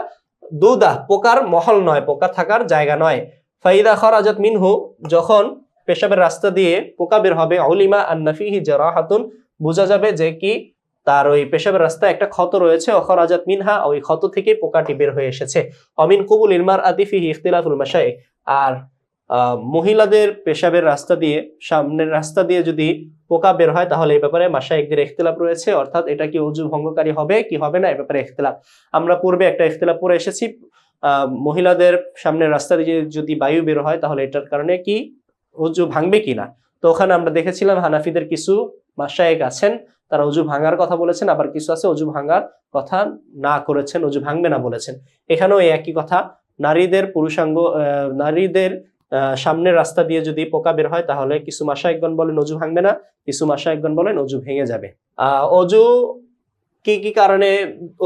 Speaker 1: দুদা পোকার মহল নয়, পোকা থাকার জায়গা নয়। ফাইদা খরাজাত মিনহু, যখন পেশাবের রাস্তা দিয়ে পোকা বের হবে, উলিমা আন্না ফিহি জারাহাতুন, বোঝা যাবে যে কি তার ওই পেশাবের রাস্তায় একটা ক্ষত রয়েছে, খরাজাত মিনহা, ওই ক্ষত থেকে পোকাটি বের হয়ে এসেছে। অমিন কুবুল ইলমার আতি ফিহি ইখতিলাফুল মাশাইখ, আর মহিলাদের পেশাবের রাস্তা দিয়ে, সামনের রাস্তা দিয়ে যদি পোকা বের হয় তাহলে এই ব্যাপারে মাশাইখদের ইখতিলাফ রয়েছে, অর্থাৎ এটা কি অজু ভঙ্গকারী হবে কি হবে না, এই ব্যাপারে ইখতিলাফ। আমরা পূর্বে একটা ইখতিলাফ পড়ে এসেছি, মহিলাদের সামনের রাস্তা দিয়ে যদি বায়ু বের হয় তাহলে এটার কারণে কি অজু ভাঙবে কিনা। তো ওখানে আমরা দেখেছিলাম হানাফিদের কিছু মাশায়েখ আছেন তারা অজু ভাঙার কথা বলেছেন, আবার কিছু আছে অজু ভাঙার কথা না করেছেন, অজু ভাঙবে না বলেছেন। এখানেও এই একই কথা, নারীদের পুরুষাঙ্গ, নারীদের সামনের রাস্তা দিয়ে যদি পোকা বের হয় তাহলে কিছু মাশায়েখগণ বলেন অজু ভাঙবে না, কিছু মাশায়েখগণ বলেন অজু ভেঙে যাবে। অজু কি কি কারণে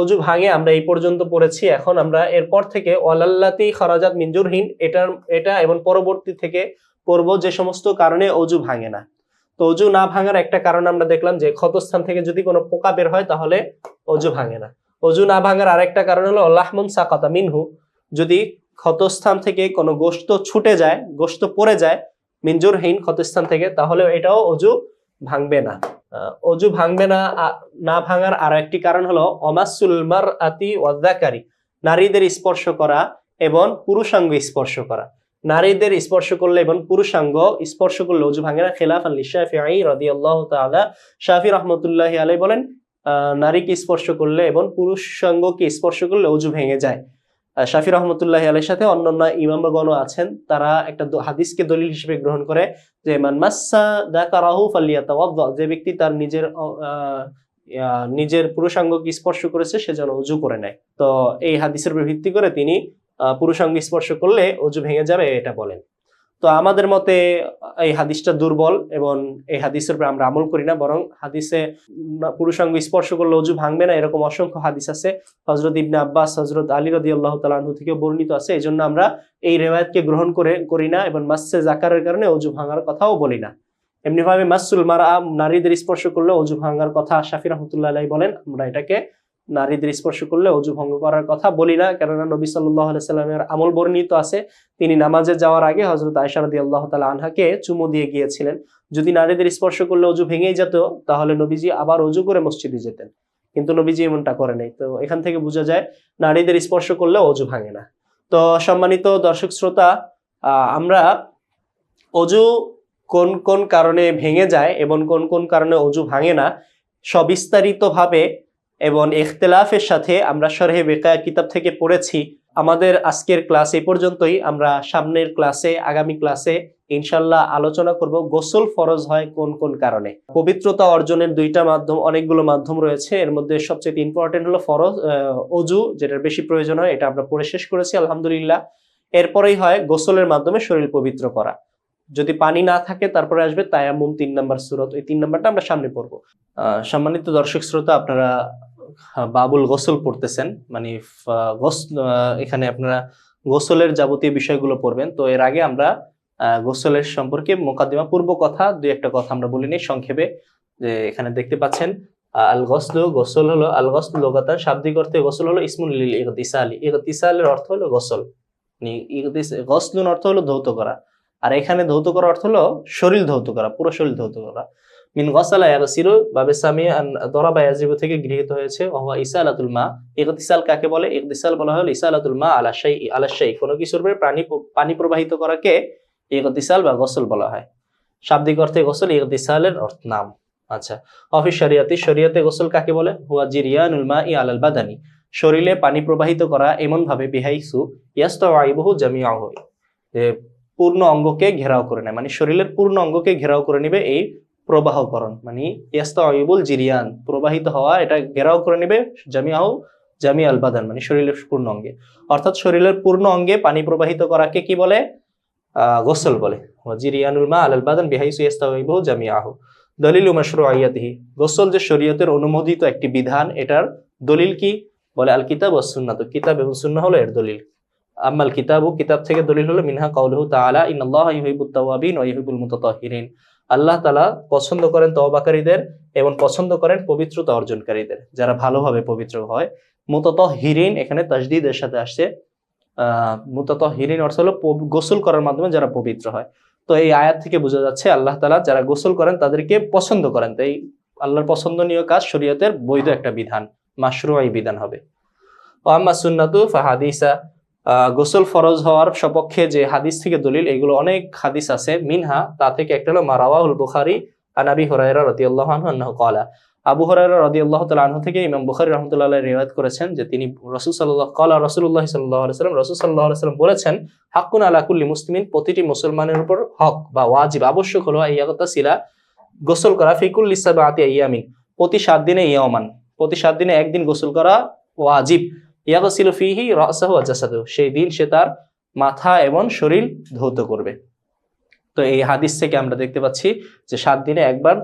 Speaker 1: অজু ভাঙে আমরা এই পর্যন্ত পড়েছি। এখন আমরা এরপর থেকে ওয়ালাল্লাতি খরাজাত মিন জুরহিন এটা এবং পরবর্তী থেকে পড়ব যে সমস্ত কারণে অজু ভাঙে না। তো অজু না ভাঙার একটা কারণ আমরা দেখলাম যে ক্ষতস্থান থেকে যদি কোনো পোকা বের হয় তাহলে অজু ভাঙে না। অজু না ভাঙার আরেকটা কারণ হলো লাহমুন সাকাতা মিনহু, যদি ক্ষতস্থান থেকে কোনো গোশত ছুটে যায়, গোশত পড়ে যায় মিন জুরহিন ক্ষতস্থান থেকে, তাহলে এটাও অজু ভাঙবে না। অজু ভাঙবে না না ভাঙার আর একটি কারণ হলো অমাসুল মারআতি ওয়াযাকারি, নারীদের স্পর্শ করা এবং পুরুষাঙ্গ স্পর্শ করা। নারীদের স্পর্শ করলে এবং পুরুষাঙ্গ স্পর্শ করলে অজু ভাঙে না, খিলাফান লিশাফিঈ রাদিয়াল্লাহু তাআলা, শাফি রাহমাতুল্লাহি আলাইহি বলেন নারীকে স্পর্শ করলে এবং পুরুষাঙ্গকে স্পর্শ করলে অজু ভেঙে যায়। শাফি রহমতুল্লাহ আলাইহির সাথে অন্যান্য ইমামগণ আছেন, তারা একটা হাদিসকে দলিল হিসেবে গ্রহণ করে যে মান মাসসা যাকারাহু ফালিয়াতাওয়াদ্দা, যে ব্যক্তি তার নিজের পুরুষাঙ্গকে স্পর্শ করেছে সে যেন ওযু করে নেয়। তো এই হাদিসের উপর ভিত্তি করে তিনি পুরুষাঙ্গ স্পর্শ করলে ওযু ভেঙে যাবে এটা বলেন। তো আমাদের মতে এই হাদিসটা দুর্বল এবং এই হাদিসের উপর আমরা আমল করি না, বরং হাদিসে পুরুষাঙ্গ স্পর্শ করলে অজু ভাঙবে না এরকম অসংখ্য হাদিস আছে। হযরত ইবনে আব্বাস, হযরত আলী রাদিয়াল্লাহু তাআলা আনহু থেকে বর্ণিত আছে, এজন্য আমরা এই রিওয়ায়াতকে গ্রহণ করি না এবং মাসসে যাকারের কারণে অজু ভাঙার কথাও বলি না। এমনি ভাবে মাসুল মারআ, নারীদের স্পর্শ করলে অজু ভাঙার কথা শাফি রাহমাতুল্লাহ আলাইহি বলেন, আমরা এটাকে নারীদের স্পর্শ করলে অজু ভঙ্গ করার কথা বলি না, কেননা নবী সাল্লাল্লাহু আলাইহি সাল্লামের আমল বর্ণিত আছে, তিনি নামাজে যাওয়ার আগে হযরত আয়েশা রাদিয়াল্লাহু তাআলা আনহাকে চুমু দিয়ে গিয়েছিলেন। যদি নারীদের স্পর্শ করলে অজু ভেঙেই যেত তাহলে নবীজি আবার অজু করে মসজিদে যেতেন, কিন্তু নবীজি এমনটা করে নাই। তো এখান থেকে বোঝা যায় নারীদের স্পর্শ করলে অজু ভাঙে না। তো সম্মানিত দর্শক শ্রোতা, আমরা অজু কোন কোন কারণে ভেঙে যায় এবং কোন কোন কারণে অজু ভাঙে না সবিস্তারিতভাবে এবং ইখতিলাফের সাথে আমরা শরহে বিকায়া কিতাব থেকে পড়েছি। আমাদের আজকের ক্লাস এই পর্যন্তই। আমরা সামনের ক্লাসে, আগামী ক্লাসে ইনশাল্লাহ আলোচনা করব গোসল ফরজ হয় কোন কোন কারণে। পবিত্রতা অর্জনের অনেকগুলো মাধ্যম রয়েছে, এর মধ্যে সবচেয়ে ইম্পর্টেন্ট হলো ফরজ অজু, যেটার বেশি প্রয়োজন হয়, এটা আমরা পড়ে শেষ করেছি আলহামদুলিল্লাহ। এরপরেই হয় গোসলের মাধ্যমে শরীর পবিত্র করা। যদি পানি না থাকে তারপরে আসবে তায়াম্মুম ৩ নাম্বার সূরা, এই ৩ নাম্বারটা আমরা সামনে পড়বো। সম্মানিত দর্শক শ্রোতা, আপনারা বাবুল গোসল পড়তেছেন, মানে এখানে আপনারা গোসলের যাবতীয় বিষয়গুলো পড়বেন। তো এর আগে আমরা গোসলের সম্পর্কে মুকাদ্দিমা পূর্ব কথা দুই একটা কথা আমরা বলি নিই সংক্ষেপে। যে এখানে দেখতে পাচ্ছেন আল গসলু, গোসল হলো আল গসল লুগাতান, শাব্দিক অর্থে গোসল হলো ইসমুল লিল ইগতিসালি, ইগতিসালের অর্থ হলো গোসল, গসলুন অর্থ হলো ধৌত করা, আর এখানে ধৌত করার অর্থ হলো শরীর ধৌত করা, পুরো শরীর ধৌত করা। মিন গসালা ইয়াগসিলু বাবে সামি আন দরাবা ইয়াজিবু থেকে গৃহীত হয়েছে। ওয়া ইসালাতুল মা, ইগতিসাল কাকে বলে? ইগতিসাল বলা হয় ইসালাতুল মা আলা শাই, কোনো কিছুর উপরে পানি প্রবাহিত করাকে ইগতিসাল বা গোসল বলা হয়। শাব্দিক অর্থে গোসল ইগতিসালের নাম। আচ্ছা, অফিস শরিয়াতে গোসল কাকে বলে? হুয়া জিরিয়ানুল মাই আলাল বাদানি, শরীরে পানি প্রবাহিত করা এমন ভাবে বিহাইসু ইয়াস্তাওয়াইবুহু জামিআহু, যে পূর্ণ অঙ্গকে ঘেরাও করে নেয়, মানে শরীরের পূর্ণ অঙ্গকে ঘেরাও করে নেবে এই প্রবাহকরণ, মানে ইয়াস্তাওয়াইবুল জিরিয়ান, প্রবাহিত হওয়া, এটা ঘেরাও করে নেবে জামিআহু জামি আল বাদান, মানে শরীরের পূর্ণ অঙ্গে। অর্থাৎ শরীরের পূর্ণ অঙ্গে পানি প্রবাহিত করাকে কি বলে? গোসল বলে। ওয়াজিরিয়ানুল মা আলাল বাদান বিহাইসু ইস্তাওয়িবু জামিআহু। দলিলু মাশরুইয়াতিহি, গোসল যে শরীয়তের অনুমোদিত একটি বিধান, এটার দলিল কি? বলে আল কিতাব ওয়াস সুন্নাহ, তো কিতাব এবং সুন্নাহ হলো এর দলিল। আম্মাল কিতাবু, কিতাব থেকে দলিল হলো মিনহা কাউলুহু তাআলা ইন্নাল্লাহা ইউহিব্বুত তাওয়াবিন ওয়া ইউহিব্বুল মুতাতাহহিরিন, আল্লাহ তাআলা পছন্দ করেন তওবাকারীদের এবং পছন্দ করেন পবিত্রতা অর্জনকারীদের, যারা ভালোভাবে পবিত্র হয়। মুতাতাহহিরিন এখানে তাসদীদের সাথে আসছে। মুতাতাহহিরিন অর্থ হলো গোসল করার মাধ্যমে যারা পবিত্র হয়। তো এই আয়াত থেকে বোঝা যাচ্ছে আল্লাহ তাআলা যারা গোসল করেন তাদেরকে পছন্দ করেন। তো এই আল্লাহর পছন্দনীয় কাজ শরীয়তের বৈধ একটা বিধান, মাশরুঈ বিধান হবে। ওয়া আম্মা সুন্নাতু ফাহাদিসা, গোসল ফরজ হওয়ার সপক্ষে যে হাদিস থেকে দলিল, এগুলো অনেক হাদিস আছে। মিনহা, তা থেকে একটা হলো মা রাওয়াহুল বুখারী আন আবি হুরায়রা রাদিয়াল্লাহু আনহু আন্নাহু ক্বালা, আবু হুরায়রা রাদিয়াল্লাহু তাআলা আনহু থেকে ইমাম বুখারী রাহমাতুল্লাহি আলাইহি রিওয়ায়াত করেছেন যে তিনি রাসূলুল্লাহ সাল্লাল্লাহু আলাইহি ওয়াসাল্লাম বলেছেন, হাক্কুন আলা কুল্লি মুসলিমিন, প্রতিটি মুসলমানের উপর হক বা ওয়াজিব, আবশ্যক হলো আইয়াগতাসিলা, গোসল করা, ফি কুল্লি সাবআতি আইয়ামিন, প্রতি 7 দিনে ইয়ামান, প্রতি 7 দিনে একদিন গোসল করা ওয়াজিব। ইয়াগসিলু ফিহি রাসাহু ওয়া জাসাদাহু, সেই দিন সে তার মাথা এবং শরীর ধৌত করবে। তো এই হাদিস থেকে আমরা দেখতে পাচ্ছি যে 7 দিনে একবার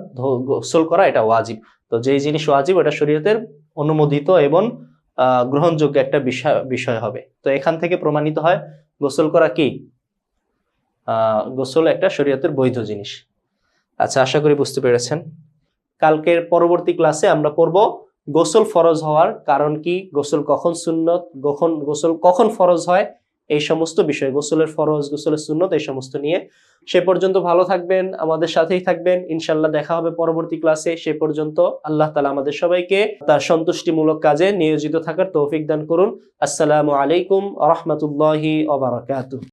Speaker 1: গোসল করা এটা ওয়াজিব। তো যেই জিনিস ওয়াজিব ওটা শরীয়তের অনুমোদিত এবং গ্রহণযোগ্য একটা বিষয় হবে। তো এখান থেকে প্রমাণিত হয় গোসল করা কি, গোসল একটা শরীয়তের বৈধ জিনিস। আচ্ছা, আশা করি বুঝতে পেরেছেন। কালকের পরবর্তী ক্লাসে আমরা পড়ব গোসল ফরজ হওয়ার কারণ কি, গোসল কখন সুন্নত, গোসল কখন ফরজ হয়, এই সমস্ত বিষয়, গোসলের ফরজ, গোসলের সুন্নত, এই সমস্ত নিয়ে। সে পর্যন্ত ভালো থাকবেন, আমাদের সাথেই থাকবেন। ইনশাআল্লাহ দেখা হবে পরবর্তী ক্লাসে। সে পর্যন্ত আল্লাহ তাআলা আমাদের সবাইকে তার সন্তুষ্টিমূলক কাজে নিয়োজিত থাকার তৌফিক দান করুন। আসসালামু আলাইকুম ওয়া রাহমাতুল্লাহি ওয়া বারাকাতুহু।